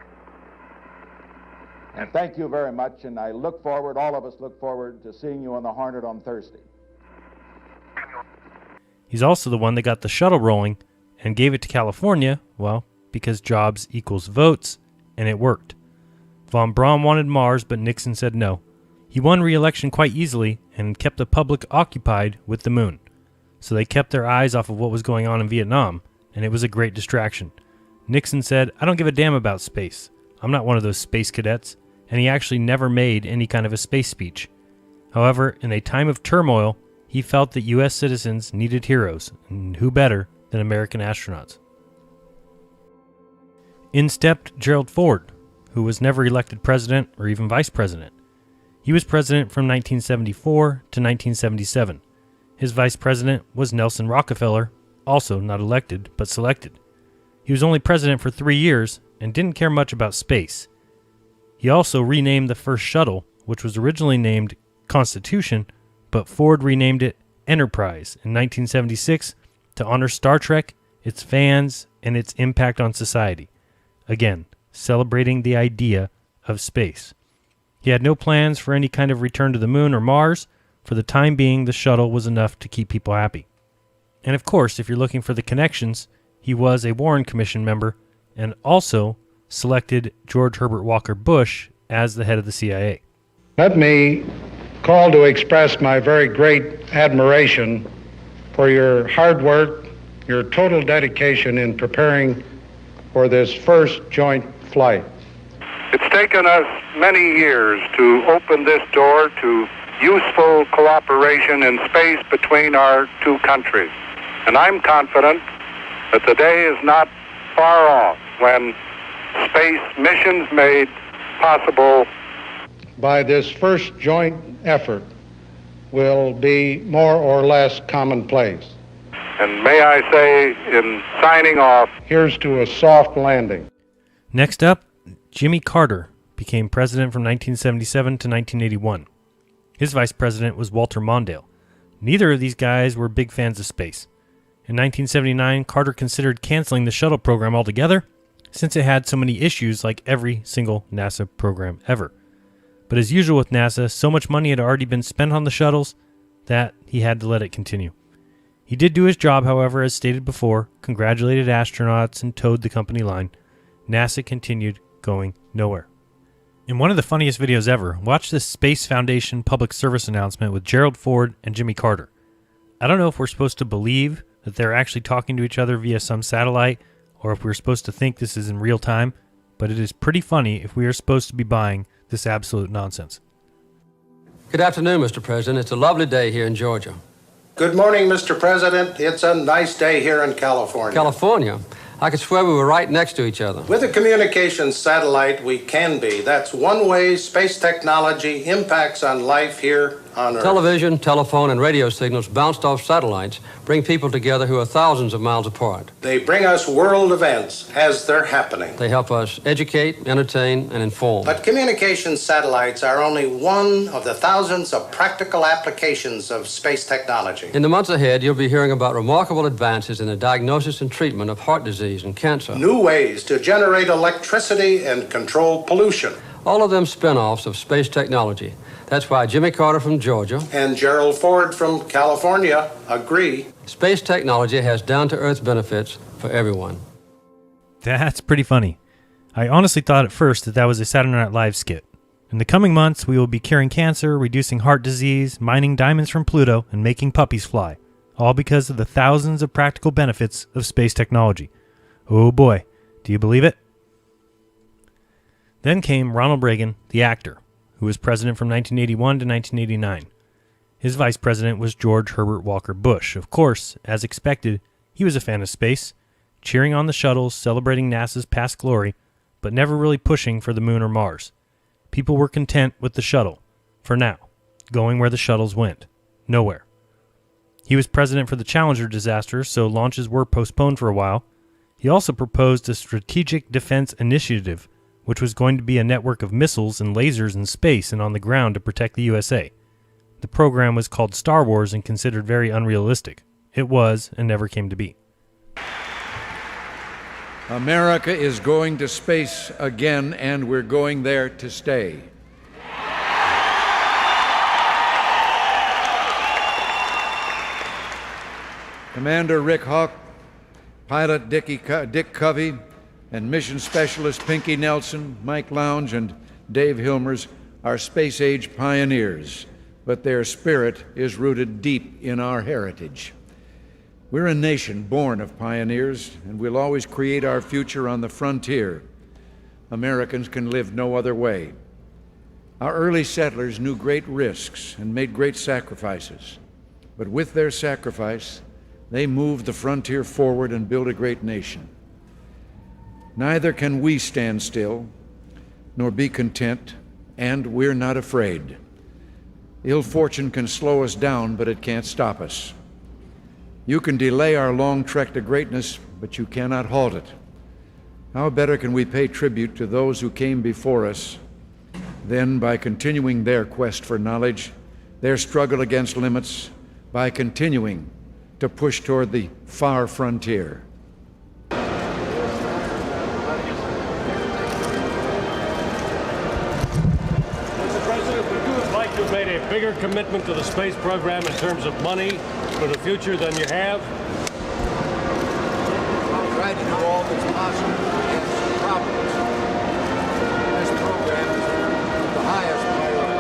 S19: And thank you very much, and I look forward, all of us look forward to seeing you on the Hornet on Thursday.
S1: He's also the one that got the shuttle rolling and gave it to California, well, because jobs equals votes, and it worked. Von Braun wanted Mars, but Nixon said no. He won re-election quite easily and kept the public occupied with the moon. So they kept their eyes off of what was going on in Vietnam, and it was a great distraction. Nixon said, I don't give a damn about space. I'm not one of those space cadets, and he actually never made any kind of a space speech. However, in a time of turmoil, he felt that U.S. citizens needed heroes, and who better than American astronauts? In stepped Gerald Ford, who was never elected president or even vice president. He was president from 1974 to 1977. His vice president was Nelson Rockefeller, also not elected, but selected. He was only president for 3 years and didn't care much about space. He also renamed the first shuttle, which was originally named Constitution, but Ford renamed it Enterprise in 1976 to honor Star Trek, its fans, and its impact on society. Again, celebrating the idea of space. He had no plans for any kind of return to the moon or Mars. For the time being, the shuttle was enough to keep people happy. And of course, if you're looking for the connections, he was a Warren Commission member and also selected George Herbert Walker Bush as the head of the CIA.
S21: Let me call to express my very great admiration for your hard work, your total dedication in preparing for this first joint flight.
S20: It's taken us many years to open this door to useful cooperation in space between our two countries. And I'm confident that the day is not far off when space missions made possible
S21: by this first joint effort will be more or less commonplace.
S20: And may I say, in signing off,
S21: here's to a soft landing.
S1: Next up, Jimmy Carter became president from 1977 to 1981. His vice president was Walter Mondale. Neither of these guys were big fans of space. In 1979, Carter considered canceling the shuttle program altogether, since it had so many issues like every single NASA program ever. But as usual with NASA, so much money had already been spent on the shuttles that he had to let it continue. He did do his job, however, as stated before, congratulated astronauts and towed the company line. NASA continued going nowhere. In one of the funniest videos ever, watch this Space Foundation public service announcement with Gerald Ford and Jimmy Carter. I don't know if we're supposed to believe that they're actually talking to each other via some satellite, or if we're supposed to think this is in real time, but it is pretty funny if we are supposed to be buying this absolute nonsense.
S22: Good afternoon, Mr. President. It's a lovely day here in Georgia.
S23: Good morning, Mr. President. It's a nice day here in California.
S22: California? I could swear we were right next to each other.
S23: With a communications satellite, we can be. That's one way space technology impacts on life here on Earth.
S22: Television, telephone, and radio signals bounced off satellites bring people together who are thousands of miles apart.
S23: They bring us world events as they're happening.
S22: They help us educate, entertain, and inform.
S23: But communications satellites are only one of the thousands of practical applications of space technology.
S22: In the months ahead, you'll be hearing about remarkable advances in the diagnosis and treatment of heart disease and cancer.
S23: New ways to generate electricity and control pollution.
S22: All of them spin-offs of space technology. That's why Jimmy Carter from Georgia
S23: and Gerald Ford from California agree.
S22: Space technology has down-to-earth benefits for everyone.
S1: That's pretty funny. I honestly thought at first that was a Saturday Night Live skit. In the coming months, we will be curing cancer, reducing heart disease, mining diamonds from Pluto, and making puppies fly. All because of the thousands of practical benefits of space technology. Oh boy, do you believe it? Then came Ronald Reagan, the actor, who was president from 1981 to 1989. His vice president was George Herbert Walker Bush. Of course, as expected, he was a fan of space, cheering on the shuttles, celebrating NASA's past glory, but never really pushing for the moon or Mars. People were content with the shuttle, for now, going where the shuttles went, nowhere. He was president for the Challenger disaster, so launches were postponed for a while. He also proposed a strategic defense initiative, which was going to be a network of missiles and lasers in space and on the ground to protect the USA. The program was called Star Wars and considered very unrealistic. It was and never came to be.
S24: America is going to space again, and we're going there to stay. Commander Rick Hawk, pilot Dick Covey, and mission specialist Pinky Nelson, Mike Lounge, and Dave Hilmers are space-age pioneers, but their spirit is rooted deep in our heritage. We're a nation born of pioneers, and we'll always create our future on the frontier. Americans can live no other way. Our early settlers knew great risks and made great sacrifices, but with their sacrifice, they moved the frontier forward and built a great nation. Neither can we stand still, nor be content, and we're not afraid. Ill fortune can slow us down, but it can't stop us. You can delay our long trek to greatness, but you cannot halt it. How better can we pay tribute to those who came before us than by continuing their quest for knowledge their struggle against limits by continuing to push toward the far frontier.
S2: Mr. President, would you have liked to have made a bigger commitment to the space program in terms of money for the future than you have?
S24: I'll try to do all that's possible to answer problems. This program is the highest priority.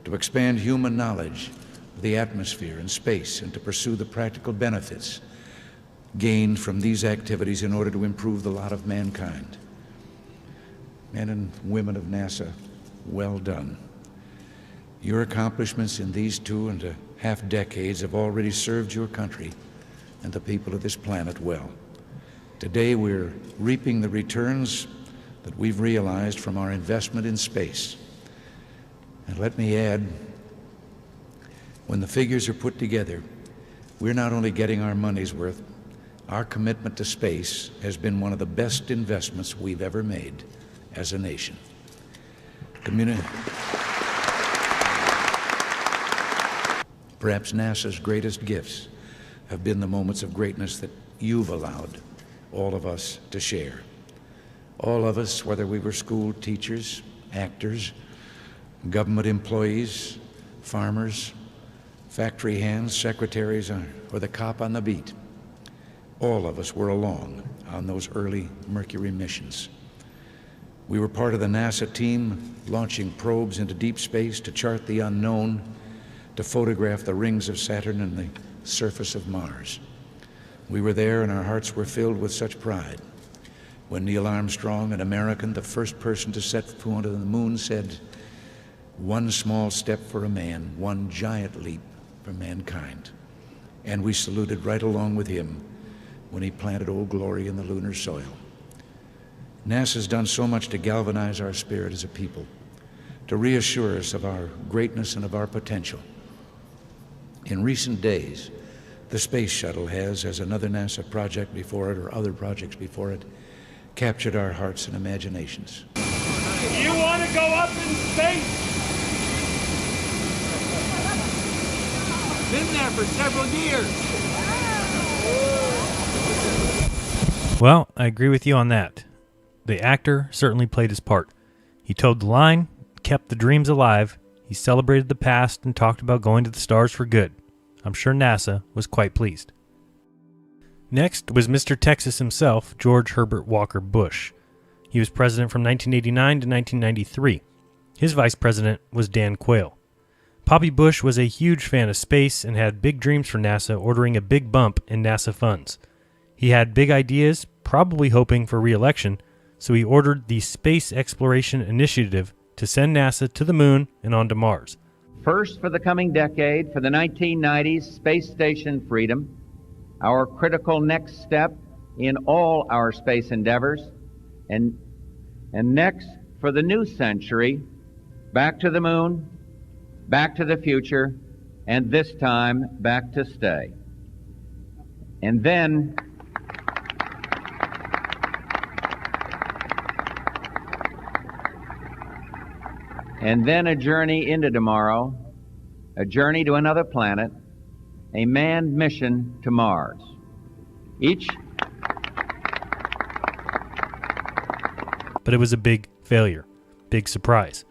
S24: To expand human knowledge of the atmosphere and space, and to pursue the practical benefits gained from these activities in order to improve the lot of mankind. Men and women of NASA, well done. Your accomplishments in these 2.5 decades have already served your country and the people of this planet well. Today we're reaping the returns that we've realized from our investment in space. And let me add, when the figures are put together, we're not only getting our money's worth, our commitment to space has been one of the best investments we've ever made as a nation. Perhaps NASA's greatest gifts have been the moments of greatness that you've allowed all of us to share. All of us, whether we were school teachers, actors, government employees, farmers, factory hands, secretaries, or the cop on the beat, all of us were along on those early Mercury missions. We were part of the NASA team launching probes into deep space to chart the unknown, to photograph the rings of Saturn and the surface of Mars. We were there and our hearts were filled with such pride when Neil Armstrong, an American, the first person to set foot on the moon, said, "One small step for a man, one giant leap for mankind." And we saluted right along with him when he planted Old Glory in the lunar soil. NASA's done so much to galvanize our spirit as a people, to reassure us of our greatness and of our potential. In recent days, the Space Shuttle has, as another NASA project before it or other projects before it, captured our hearts and imaginations.
S2: You want to go up in space?
S3: Been there for several years.
S1: Well, I agree with you on that. The actor certainly played his part. He toed the line, kept the dreams alive, he celebrated the past, and talked about going to the stars for good. I'm sure NASA was quite pleased. Next was Mr. Texas himself, George Herbert Walker Bush. He was president from 1989 to 1993. His vice president was Dan Quayle. Poppy Bush was a huge fan of space and had big dreams for NASA, ordering a big bump in NASA funds. He had big ideas, probably hoping for re-election, so he ordered the Space Exploration Initiative to send NASA to the moon and onto Mars.
S4: First, for the coming decade, for the 1990s, space station freedom, our critical next step in all our space endeavors, and next, for the new century, back to the moon, back to the future, and this time, back to stay. And then a journey into tomorrow, a journey to another planet, a manned mission to Mars.
S1: But it was a big failure, big surprise.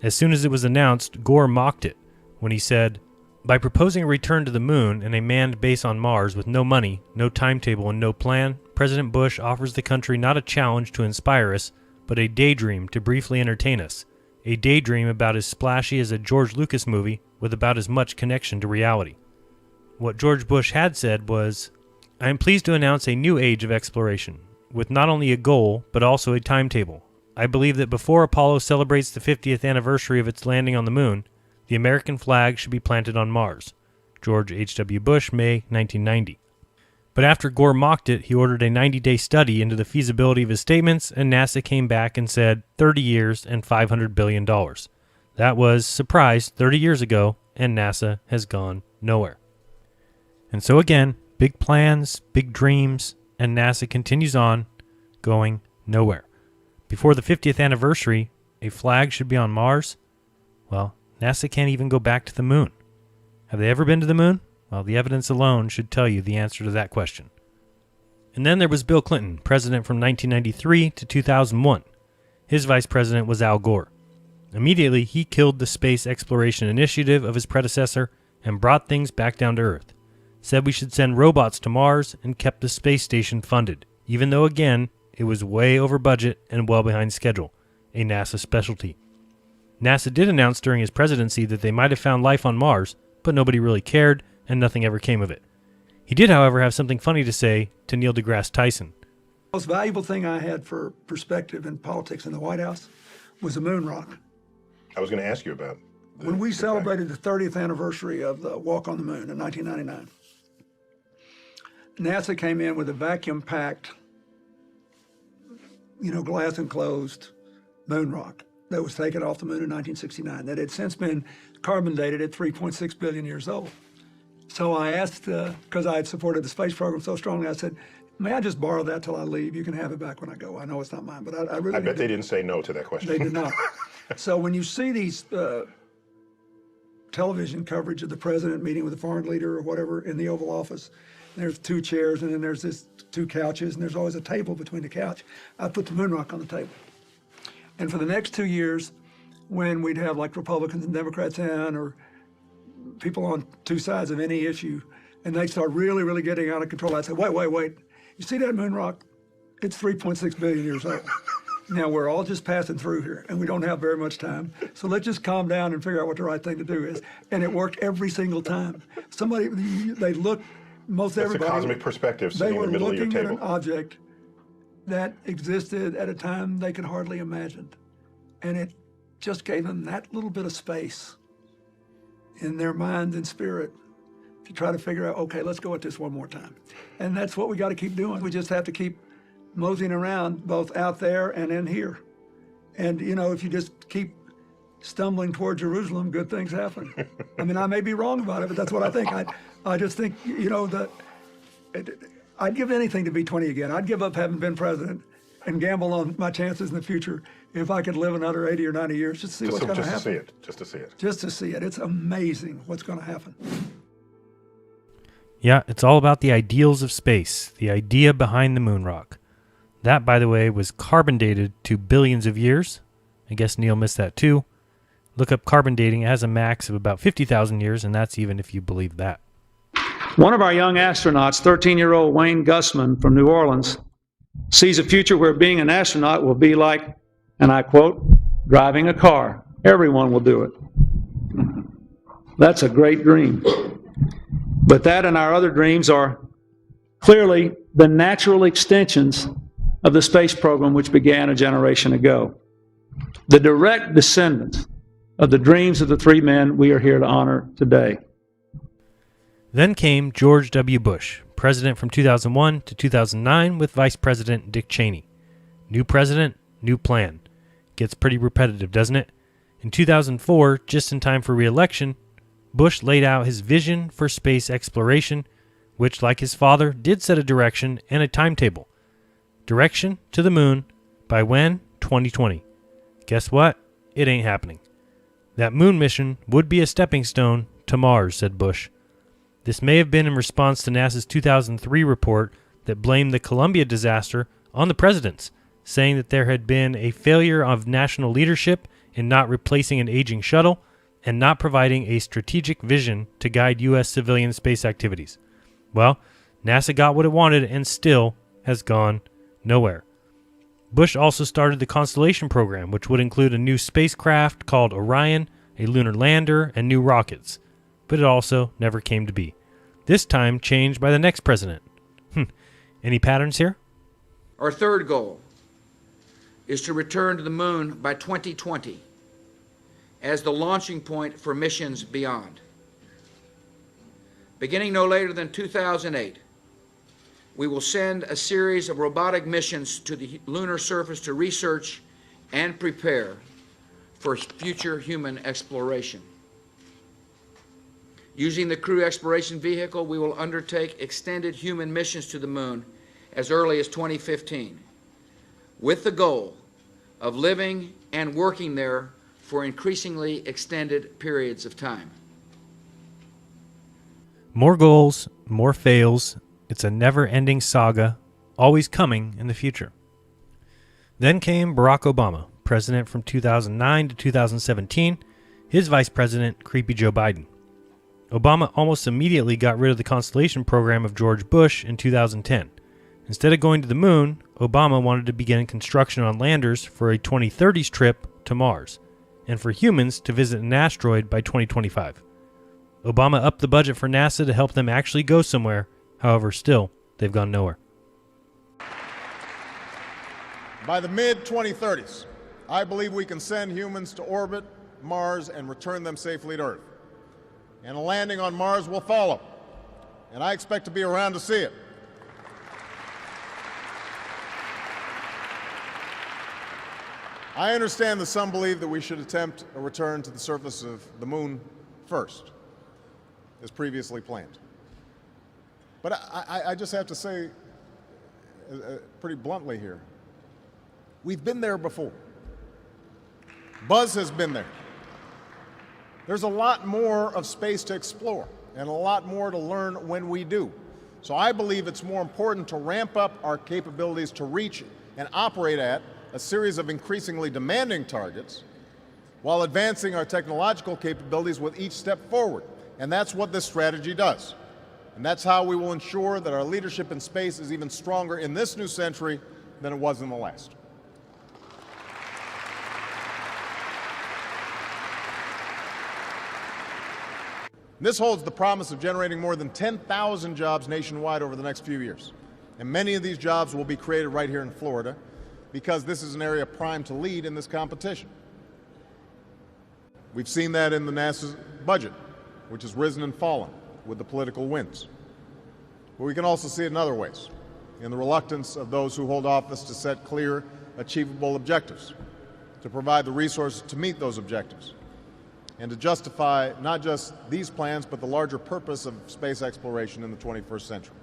S1: As soon as it was announced, Gore mocked it when he said, "By proposing a return to the moon and a manned base on Mars with no money, no timetable, and no plan, President Bush offers the country not a challenge to inspire us, but a daydream to briefly entertain us. A daydream about as splashy as a George Lucas movie with about as much connection to reality." What George Bush had said was, "I am pleased to announce a new age of exploration, with not only a goal, but also a timetable. I believe that before Apollo celebrates the 50th anniversary of its landing on the moon, the American flag should be planted on Mars." George H.W. Bush, May 1990. But after Gore mocked it, he ordered a 90-day study into the feasibility of his statements, and NASA came back and said 30 years and $500 billion. That was, surprise, 30 years ago, and NASA has gone nowhere. And so again, big plans, big dreams, and NASA continues on, going nowhere. Before the 50th anniversary, a flag should be on Mars. Well, NASA can't even go back to the moon. Have they ever been to the moon? Well, the evidence alone should tell you the answer to that question. And then there was Bill Clinton, president from 1993 to 2001. His vice president was Al Gore. Immediately, he killed the space exploration initiative of his predecessor and brought things back down to Earth. Said we should send robots to Mars and kept the space station funded, even though, again, it was way over budget and well behind schedule, a NASA specialty. NASA did announce during his presidency that they might have found life on Mars, but nobody really cared, and nothing ever came of it. He did, however, have something funny to say to Neil deGrasse Tyson.
S5: The most valuable thing I had for perspective in politics in the White House was the moon rock.
S6: I was going to ask you about
S5: when we celebrated the 30th anniversary of the walk on the moon in 1999. NASA came in with a vacuum-packed, glass enclosed moon rock that was taken off the moon in 1969 that had since been carbon dated at 3.6 billion years old. So I asked, because I had supported the space program so strongly, I said, may I just borrow that till I leave? You can have it back when I go. I know it's not mine, but I really
S6: I bet they didn't say no to that question.
S5: They did not. So when you see these television coverage of the president meeting with a foreign leader or whatever in the Oval Office, there's two chairs and then there's two couches and there's always a table between the couch. I put the moon rock on the table. And for the next 2 years, when we'd have like Republicans and Democrats in or people on two sides of any issue, and they start really, really getting out of control, I'd say, wait. You see that moon rock? It's 3.6 billion years old. Now, we're all just passing through here, and we don't have very much time. So let's just calm down and figure out what the right thing to do is. And it worked every single time. They looked, most everybody.
S6: That's a cosmic perspective
S5: They
S6: sitting in
S5: were
S6: the middle of your
S5: looking at
S6: table.
S5: an object that existed at a time they could hardly imagine. And it just gave them that little bit of space in their mind and spirit to try to figure out, okay, let's go at this one more time. And that's what we got to keep doing. We just have to keep moseying around both out there and in here. And, if you just keep stumbling toward Jerusalem, good things happen. I mean, I may be wrong about it, but that's what I think. I just think, that I'd give anything to be 20 again. I'd give up having been president and gamble on my chances in the future if I could live another 80 or 90 years just to see what's going to happen.
S6: Just to see it.
S5: Just to see it. It's amazing what's going to happen.
S1: Yeah, it's all about the ideals of space, the idea behind the moon rock. That, by the way, was carbon dated to billions of years. I guess Neil missed that too. Look up carbon dating. It has a max of about 50,000 years, and that's even if you believe that.
S11: One of our young astronauts, 13-year-old Wayne Gussman from New Orleans, sees a future where being an astronaut will be like, and I quote, driving a car. Everyone will do it. That's a great dream. But that and our other dreams are clearly the natural extensions of the space program which began a generation ago. The direct descendants of the dreams of the three men we are here to honor today.
S1: Then came George W. Bush, president from 2001 to 2009 with Vice President Dick Cheney. New president, new plan. Gets pretty repetitive, doesn't it? In 2004, just in time for re-election, Bush laid out his vision for space exploration, which, like his father, did set a direction and a timetable. Direction to the moon by when? 2020. Guess what? It ain't happening. That moon mission would be a stepping stone to Mars, said Bush. This may have been in response to NASA's 2003 report that blamed the Columbia disaster on the presidents, saying that there had been a failure of national leadership in not replacing an aging shuttle and not providing a strategic vision to guide U.S. civilian space activities. Well, NASA got what it wanted and still has gone nowhere. Bush also started the Constellation program, which would include a new spacecraft called Orion, a lunar lander, and new rockets. But it also never came to be. This time changed by the next president. Any patterns here?
S10: Our third goal is to return to the moon by 2020 as the launching point for missions beyond. Beginning no later than 2008, we will send a series of robotic missions to the lunar surface to research and prepare for future human exploration. Using the Crew Exploration Vehicle, we will undertake extended human missions to the moon as early as 2015 with the goal of living and working there for increasingly extended periods of time.
S1: More goals, more fails. It's a never-ending saga, always coming in the future. Then came Barack Obama, president from 2009 to 2017, his vice president, creepy Joe Biden. Obama almost immediately got rid of the Constellation program of George Bush in 2010. Instead of going to the moon, Obama wanted to begin construction on landers for a 2030s trip to Mars, and for humans to visit an asteroid by 2025. Obama upped the budget for NASA to help them actually go somewhere. However, still, they've gone nowhere.
S7: By the mid-2030s, I believe we can send humans to orbit Mars and return them safely to Earth. And a landing on Mars will follow, and I expect to be around to see it. I understand that some believe that we should attempt a return to the surface of the moon first, as previously planned. But I just have to say, pretty bluntly here, we've been there before. Buzz has been there. There's a lot more of space to explore and a lot more to learn when we do. So I believe it's more important to ramp up our capabilities to reach and operate at a series of increasingly demanding targets while advancing our technological capabilities with each step forward. And that's what this strategy does. And that's how we will ensure that our leadership in space is even stronger in this new century than it was in the last. This holds the promise of generating more than 10,000 jobs nationwide over the next few years. And many of these jobs will be created right here in Florida because this is an area primed to lead in this competition. We've seen that in the NASA budget, which has risen and fallen with the political winds. But we can also see it in other ways, in the reluctance of those who hold office to set clear, achievable objectives, to provide the resources to meet those objectives, and to justify not just these plans, but the larger purpose of space exploration in the 21st century.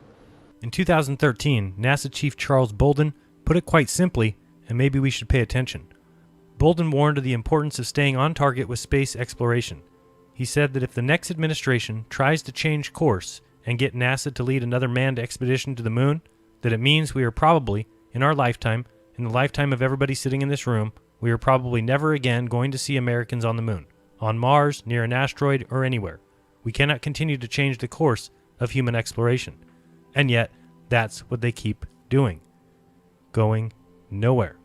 S1: In 2013, NASA Chief Charles Bolden put it quite simply, and maybe we should pay attention. Bolden warned of the importance of staying on target with space exploration. He said that if the next administration tries to change course and get NASA to lead another manned expedition to the moon, that it means we are probably, in our lifetime, in the lifetime of everybody sitting in this room, we are probably never again going to see Americans on the moon, on Mars, near an asteroid, or anywhere. We cannot continue to change the course of human exploration. And yet, that's what they keep doing. Going nowhere.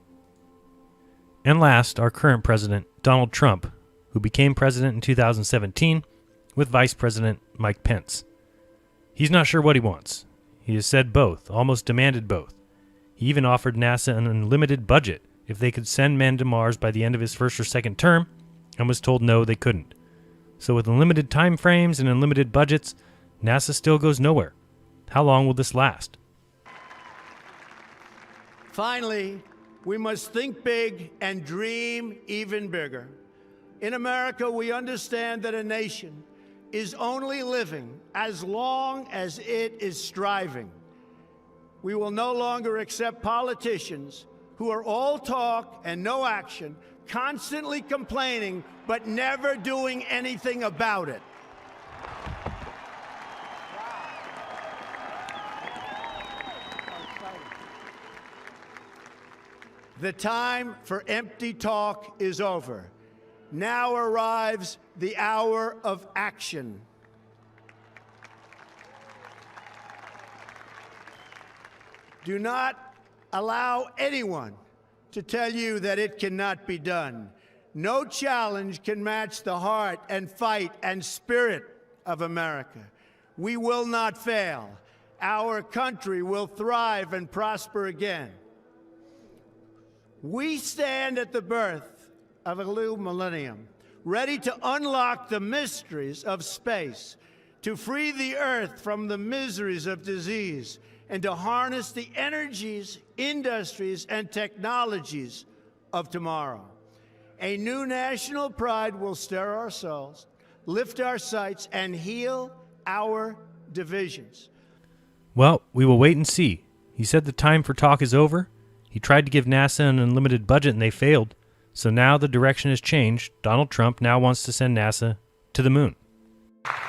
S1: And last, our current president, Donald Trump, who became president in 2017 with Vice President Mike Pence. He's not sure what he wants. He has said both, almost demanded both. He even offered NASA an unlimited budget if they could send men to Mars by the end of his first or second term, and was told no, they couldn't. So with unlimited time frames and unlimited budgets, NASA still goes nowhere. How long will this last?
S3: Finally, we must think big and dream even bigger. In America, we understand that a nation is only living as long as it is striving. We will no longer accept politicians who are all talk and no action, constantly complaining but never doing anything about it. The time for empty talk is over. Now arrives the hour of action. Do not allow anyone to tell you that it cannot be done. No challenge can match the heart and fight and spirit of America. We will not fail. Our country will thrive and prosper again. We stand at the birth of a new millennium, ready to unlock the mysteries of space, to free the earth from the miseries of disease, and to harness the energies, industries, and technologies of tomorrow. A new national pride will stir our souls, lift our sights, and heal our divisions.
S1: Well, we will wait and see. He said the time for talk is over. He tried to give NASA an unlimited budget and they failed. So now the direction has changed. Donald Trump now wants to send NASA to the moon.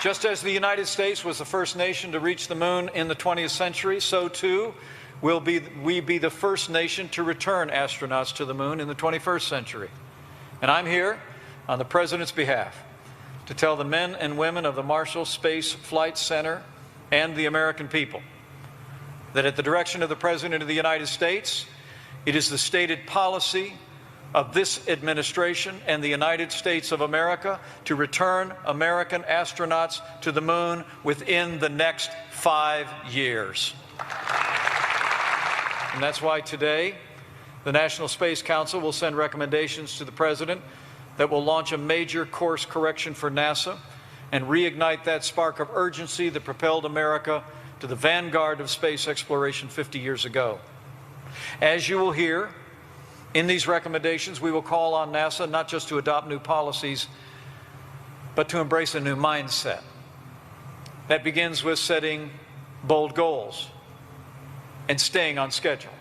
S8: Just as the United States was the first nation to reach the moon in the 20th century, so too will we be the first nation to return astronauts to the moon in the 21st century. And I'm here on the President's behalf to tell the men and women of the Marshall Space Flight Center and the American people that at the direction of the President of the United States, it is the stated policy of this administration and the United States of America to return American astronauts to the moon within the next 5 years. And that's why today the National Space Council will send recommendations to the President that will launch a major course correction for NASA and reignite that spark of urgency that propelled America to the vanguard of space exploration 50 years ago. As you will hear, in these recommendations, we will call on NASA not just to adopt new policies, but to embrace a new mindset. That begins with setting bold goals and staying on schedule.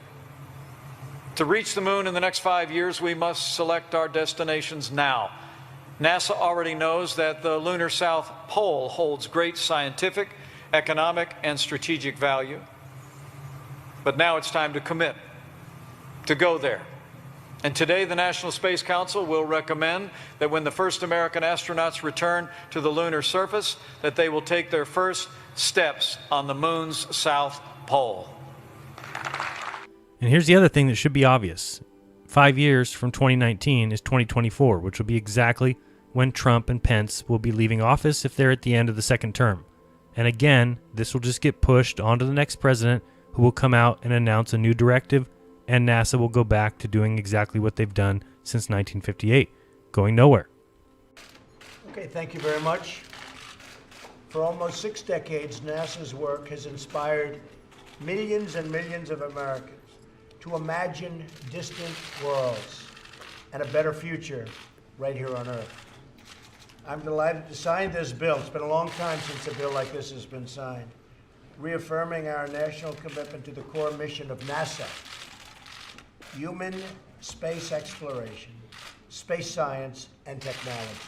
S8: To reach the moon in the next 5 years, we must select our destinations now. NASA already knows that the lunar South Pole holds great scientific, economic, and strategic value. But now it's time to commit, to go there. And today, the National Space Council will recommend that when the first American astronauts return to the lunar surface, that they will take their first steps on the moon's south pole.
S1: And here's the other thing that should be obvious. 5 years from 2019 is 2024, which will be exactly when Trump and Pence will be leaving office if they're at the end of the second term. And again, this will just get pushed onto the next president, who will come out and announce a new directive, and NASA will go back to doing exactly what they've done since 1958, going nowhere.
S3: Okay, thank you very much. For almost 6 decades, NASA's work has inspired millions and millions of Americans to imagine distant worlds and a better future right here on Earth. I'm delighted to sign this bill. It's been a long time since a bill like this has been signed, reaffirming our national commitment to the core mission of NASA: human space exploration, space science, and technology.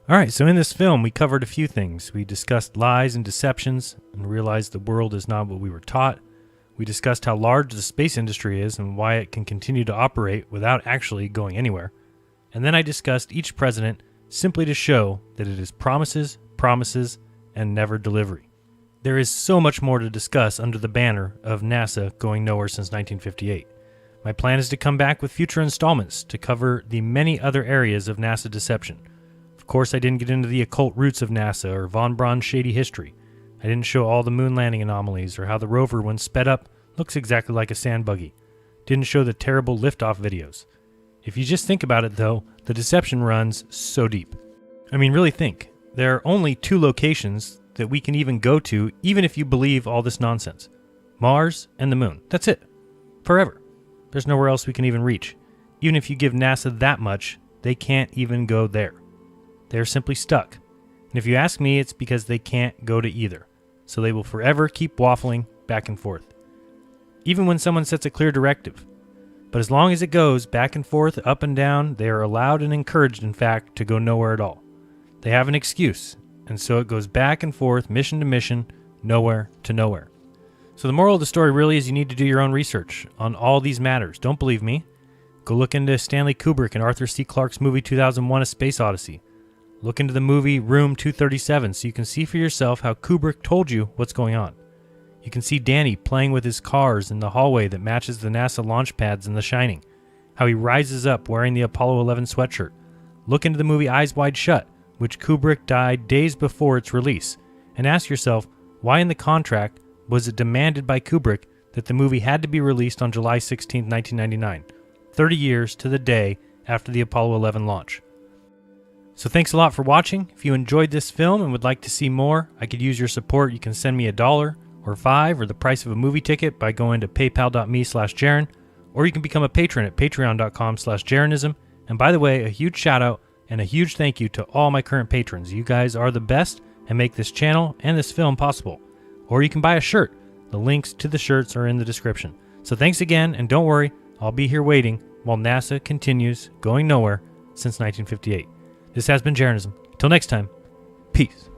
S1: All right, so in this film, we covered a few things. We discussed lies and deceptions and realized the world is not what we were taught. We discussed how large the space industry is and why it can continue to operate without actually going anywhere. And then I discussed each president simply to show that it is promises, promises, and never delivery. There is so much more to discuss under the banner of NASA going nowhere since 1958. My plan is to come back with future installments to cover the many other areas of NASA deception. Of course, I didn't get into the occult roots of NASA or von Braun's shady history. I didn't show all the moon landing anomalies or how the rover, when sped up, looks exactly like a sand buggy. Didn't show the terrible liftoff videos. If you just think about it, though, the deception runs so deep. I mean, really think. There are only 2 locations that we can even go to, even if you believe all this nonsense. Mars and the moon. That's it. Forever. There's nowhere else we can even reach. Even if you give NASA that much, they can't even go there. They're simply stuck. And if you ask me, it's because they can't go to either. So they will forever keep waffling back and forth. Even when someone sets a clear directive. But as long as it goes back and forth, up and down, they are allowed and encouraged, in fact, to go nowhere at all. They have an excuse, and so it goes back and forth, mission to mission, nowhere to nowhere. So the moral of the story really is you need to do your own research on all these matters. Don't believe me? Go look into Stanley Kubrick and Arthur C. Clarke's movie 2001: A Space Odyssey. Look into the movie Room 237 so you can see for yourself how Kubrick told you what's going on. You can see Danny playing with his cars in the hallway that matches the NASA launch pads in The Shining. How he rises up wearing the Apollo 11 sweatshirt. Look into the movie Eyes Wide Shut, which Kubrick died days before its release, and ask yourself why in the contract was it demanded by Kubrick that the movie had to be released on July 16, 1999, 30 years to the day after the Apollo 11 launch. So thanks a lot for watching. If you enjoyed this film and would like to see more, I could use your support. You can send me $1 or $5 or the price of a movie ticket by going to paypal.me/Jaron, or you can become a patron at patreon.com/Jaronism. And by the way, a huge shout out and a huge thank you to all my current patrons. You guys are the best and make this channel and this film possible. Or you can buy a shirt. The links to the shirts are in the description. So thanks again, and don't worry, I'll be here waiting while NASA continues going nowhere since 1958. This has been Jeranism. Till next time, peace.